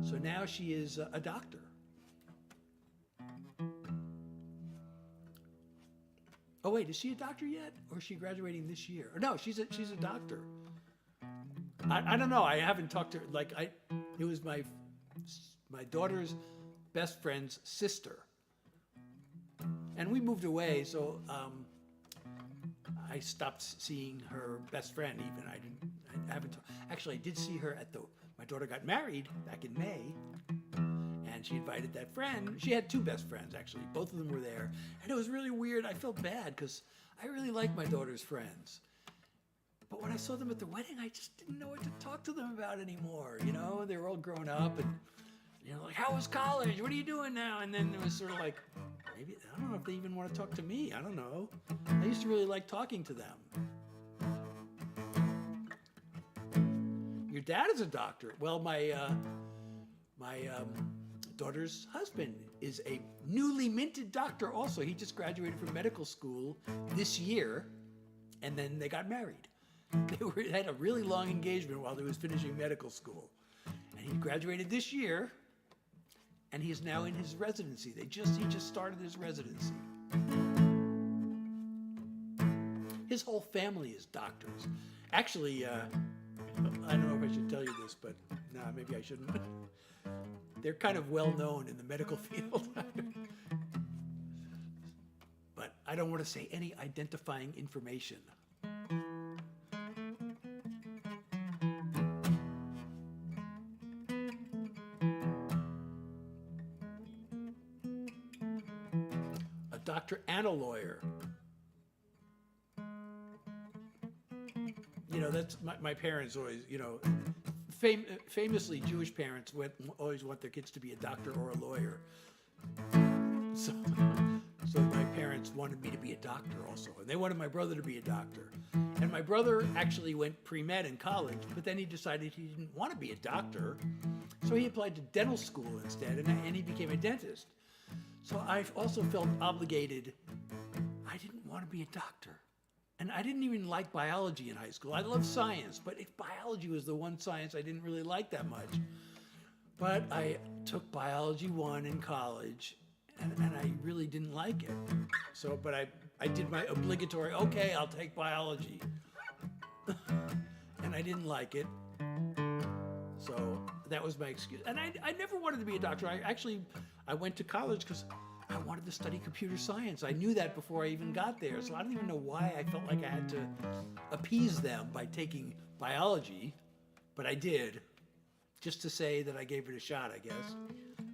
So now she is a doctor. Oh wait, is she a doctor yet, or is she graduating this year? Or no, she's a doctor. I don't know. I haven't talked to her. Like it was my daughter's best friend's sister, and we moved away. So I stopped seeing her best friend. Even I haven't. Actually, I did see her my daughter got married back in May, and she invited that friend. She had two best friends, actually. Both of them were there, and it was really weird. I felt bad because I really like my daughter's friends. But when I saw them at the wedding, I just didn't know what to talk to them about anymore. You know, they were all grown up, and you know, like, how was college? What are you doing now? And then it was sort of like, maybe, I don't know if they even want to talk to me. I don't know. I used to really like talking to them. Your dad is a doctor. Well, my daughter's husband is a newly minted doctor also. He just graduated from medical school this year, and then they got married. They had a really long engagement while he was finishing medical school. And he graduated this year, and he is now in his residency. He just started his residency. His whole family is doctors. Actually, I don't know if I should tell you this, but maybe I shouldn't. They're kind of well known in the medical field. But I don't want to say any identifying information. Doctor and a lawyer. You know, that's my parents always, you know, famously Jewish parents always want their kids to be a doctor or a lawyer. So my parents wanted me to be a doctor also, and they wanted my brother to be a doctor. And my brother actually went pre-med in college, but then he decided he didn't want to be a doctor, so he applied to dental school instead, and he became a dentist. So I also felt obligated. I didn't want to be a doctor. And I didn't even like biology in high school. I loved science, but biology was the one science I didn't really like that much. But I took biology 1 in college, and I really didn't like it. So, but I did my obligatory, okay, I'll take biology. And I didn't like it. So that was my excuse. And I never wanted to be a doctor. I went to college because I wanted to study computer science. I knew that before I even got there. So I don't even know why I felt like I had to appease them by taking biology, but I did, just to say that I gave it a shot, I guess.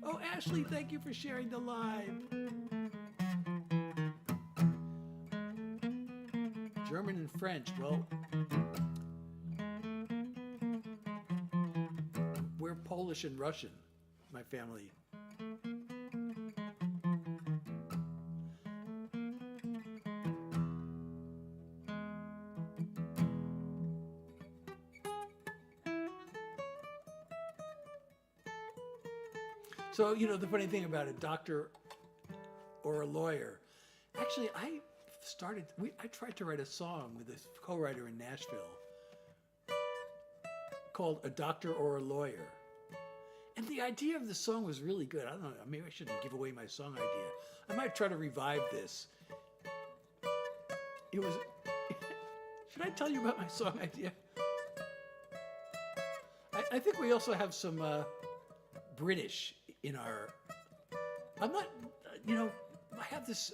Oh, Ashley, thank you for sharing the live. German and French, well, we're Polish and Russian, my family. So, you know, the funny thing about a doctor or a lawyer, actually, I tried to write a song with a co-writer in Nashville called A Doctor or a Lawyer. And the idea of the song was really good. I don't know, maybe I shouldn't give away my song idea. I might try to revive this. It was, should I tell you about my song idea? I think we also have some British in our, I'm not, you know, I have this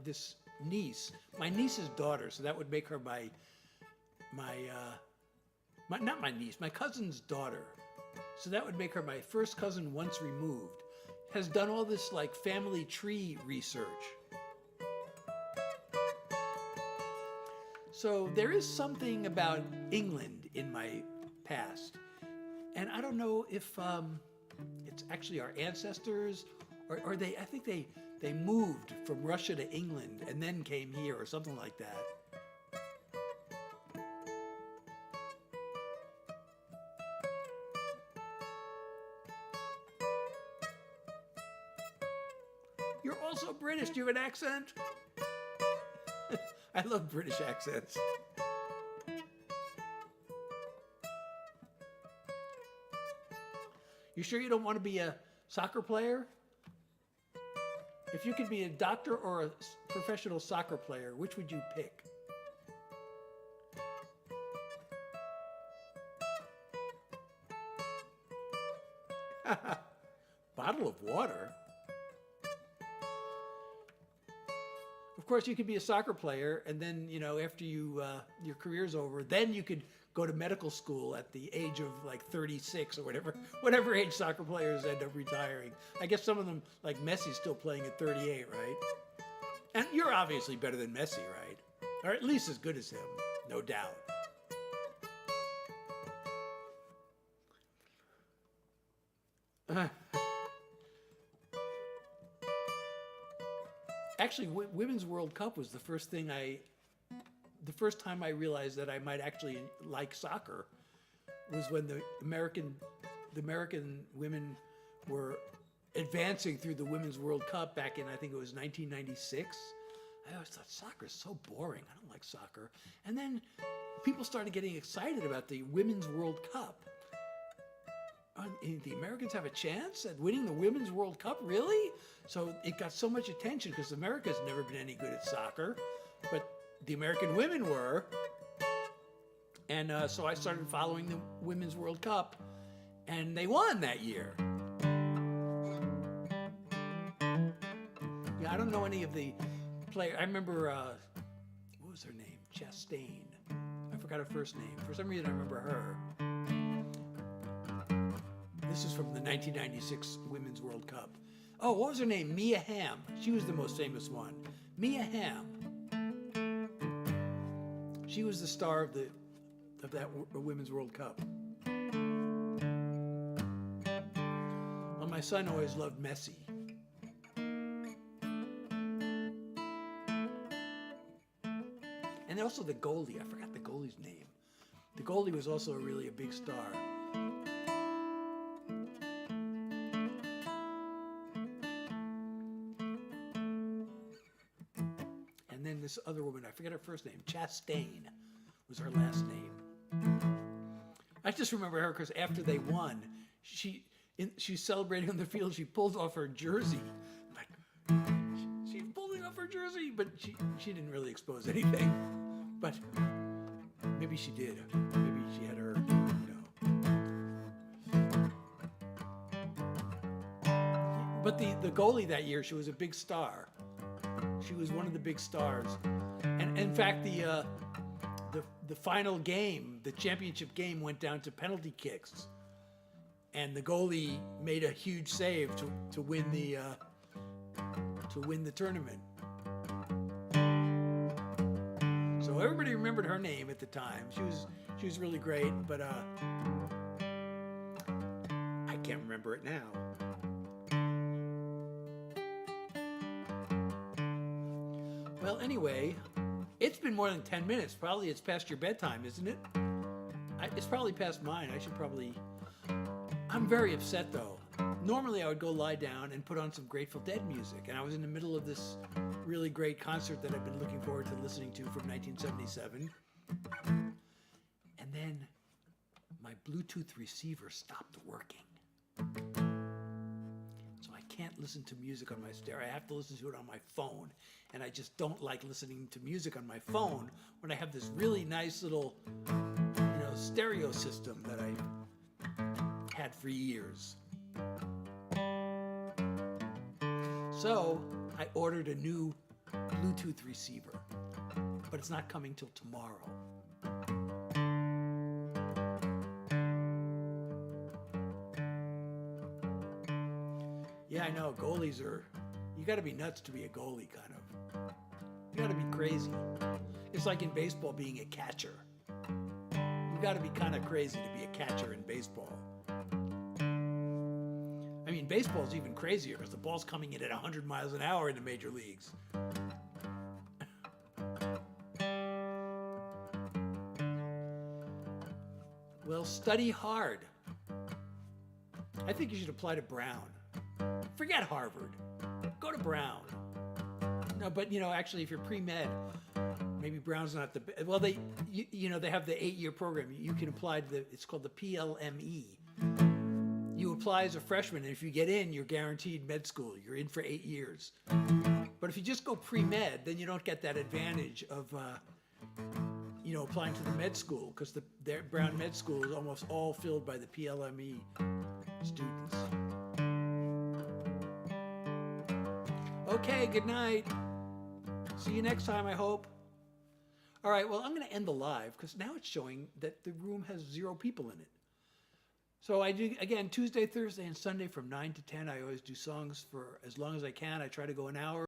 this niece, my niece's daughter, so that would make her not my niece, my cousin's daughter. So that would make her my first cousin once removed. Has done all this like family tree research. So there is something about England in my past. And I don't know if it's actually our ancestors or I think they moved from Russia to England and then came here or something like that. You're also British. Do you have an accent? I love British accents. You sure you don't want to be a soccer player? If you could be a doctor or a professional soccer player, which would you pick? Bottle of water? Of course, you could be a soccer player, and then, you know, after your career's over, then you could go to medical school at the age of like 36 or whatever age soccer players end up retiring. I guess some of them, like Messi's still playing at 38, right? And you're obviously better than Messi, right? Or at least as good as him, no doubt. Actually, Women's World Cup was the first time I realized that I might actually like soccer was when the American women were advancing through the Women's World Cup back in, I think it was 1996. I always thought soccer is so boring. I don't like soccer. And then people started getting excited about the Women's World Cup. The Americans have a chance at winning the Women's World Cup, really? So it got so much attention because America's never been any good at soccer, but the American women were. And so I started following the Women's World Cup, and they won that year. Yeah, I don't know any of the players. I remember, what was her name? Chastain. I forgot her first name. For some reason, I remember her. This is from the 1996 Women's World Cup. Oh, what was her name? Mia Hamm. She was the most famous one. Mia Hamm. She was the star of that Women's World Cup. Well, my son always loved Messi. And also the goalie. I forgot the goalie's name. The goalie was also really a big star. And then this other woman, I forget her first name, Chastain was her last name. I just remember her because after they won, she's celebrating on the field. She pulled off her jersey. Like, she's pulling off her jersey, but she didn't really expose anything. But maybe she did. Maybe she had her, But the goalie that year, she was a big star. She was one of the big stars. And in fact, the final game, the championship game, went down to penalty kicks. And the goalie made a huge save to win the tournament. So everybody remembered her name at the time. She was really great, but I can't remember it now. Well, anyway, it's been more than 10 minutes. Probably it's past your bedtime, isn't it? It's probably past mine. I should probably... I'm very upset, though. Normally, I would go lie down and put on some Grateful Dead music, and I was in the middle of this really great concert that I've been looking forward to listening to from 1977. And then my Bluetooth receiver stopped working. So I can't listen to music on my stereo. I have to listen to it on my phone. And I just don't like listening to music on my phone when I have this really nice little, stereo system that I've had for years. So I ordered a new Bluetooth receiver, but it's not coming till tomorrow. Yeah, I know, goalies are, you gotta be nuts to be a goalie, kind of. You gotta be crazy. It's like in baseball being a catcher. You gotta be kind of crazy to be a catcher in baseball. I mean, baseball's even crazier because the ball's coming in at 100 miles an hour in the major leagues. Well, study hard. I think you should apply to Brown. Forget Harvard. Go to Brown. No, but actually, if you're pre-med, maybe Brown's not the best. Well, they have the 8-year program. You can apply to it's called the PLME. You apply as a freshman, and if you get in, you're guaranteed med school. You're in for 8 years. But if you just go pre-med, then you don't get that advantage of, applying to the med school, because the Brown Med School is almost all filled by the PLME students. Okay, good night. See you next time, I hope. All right, well, I'm going to end the live, because now it's showing that the room has 0 people in it. So I do, again, Tuesday, Thursday, and Sunday from 9 to 10. I always do songs for as long as I can. I try to go an hour.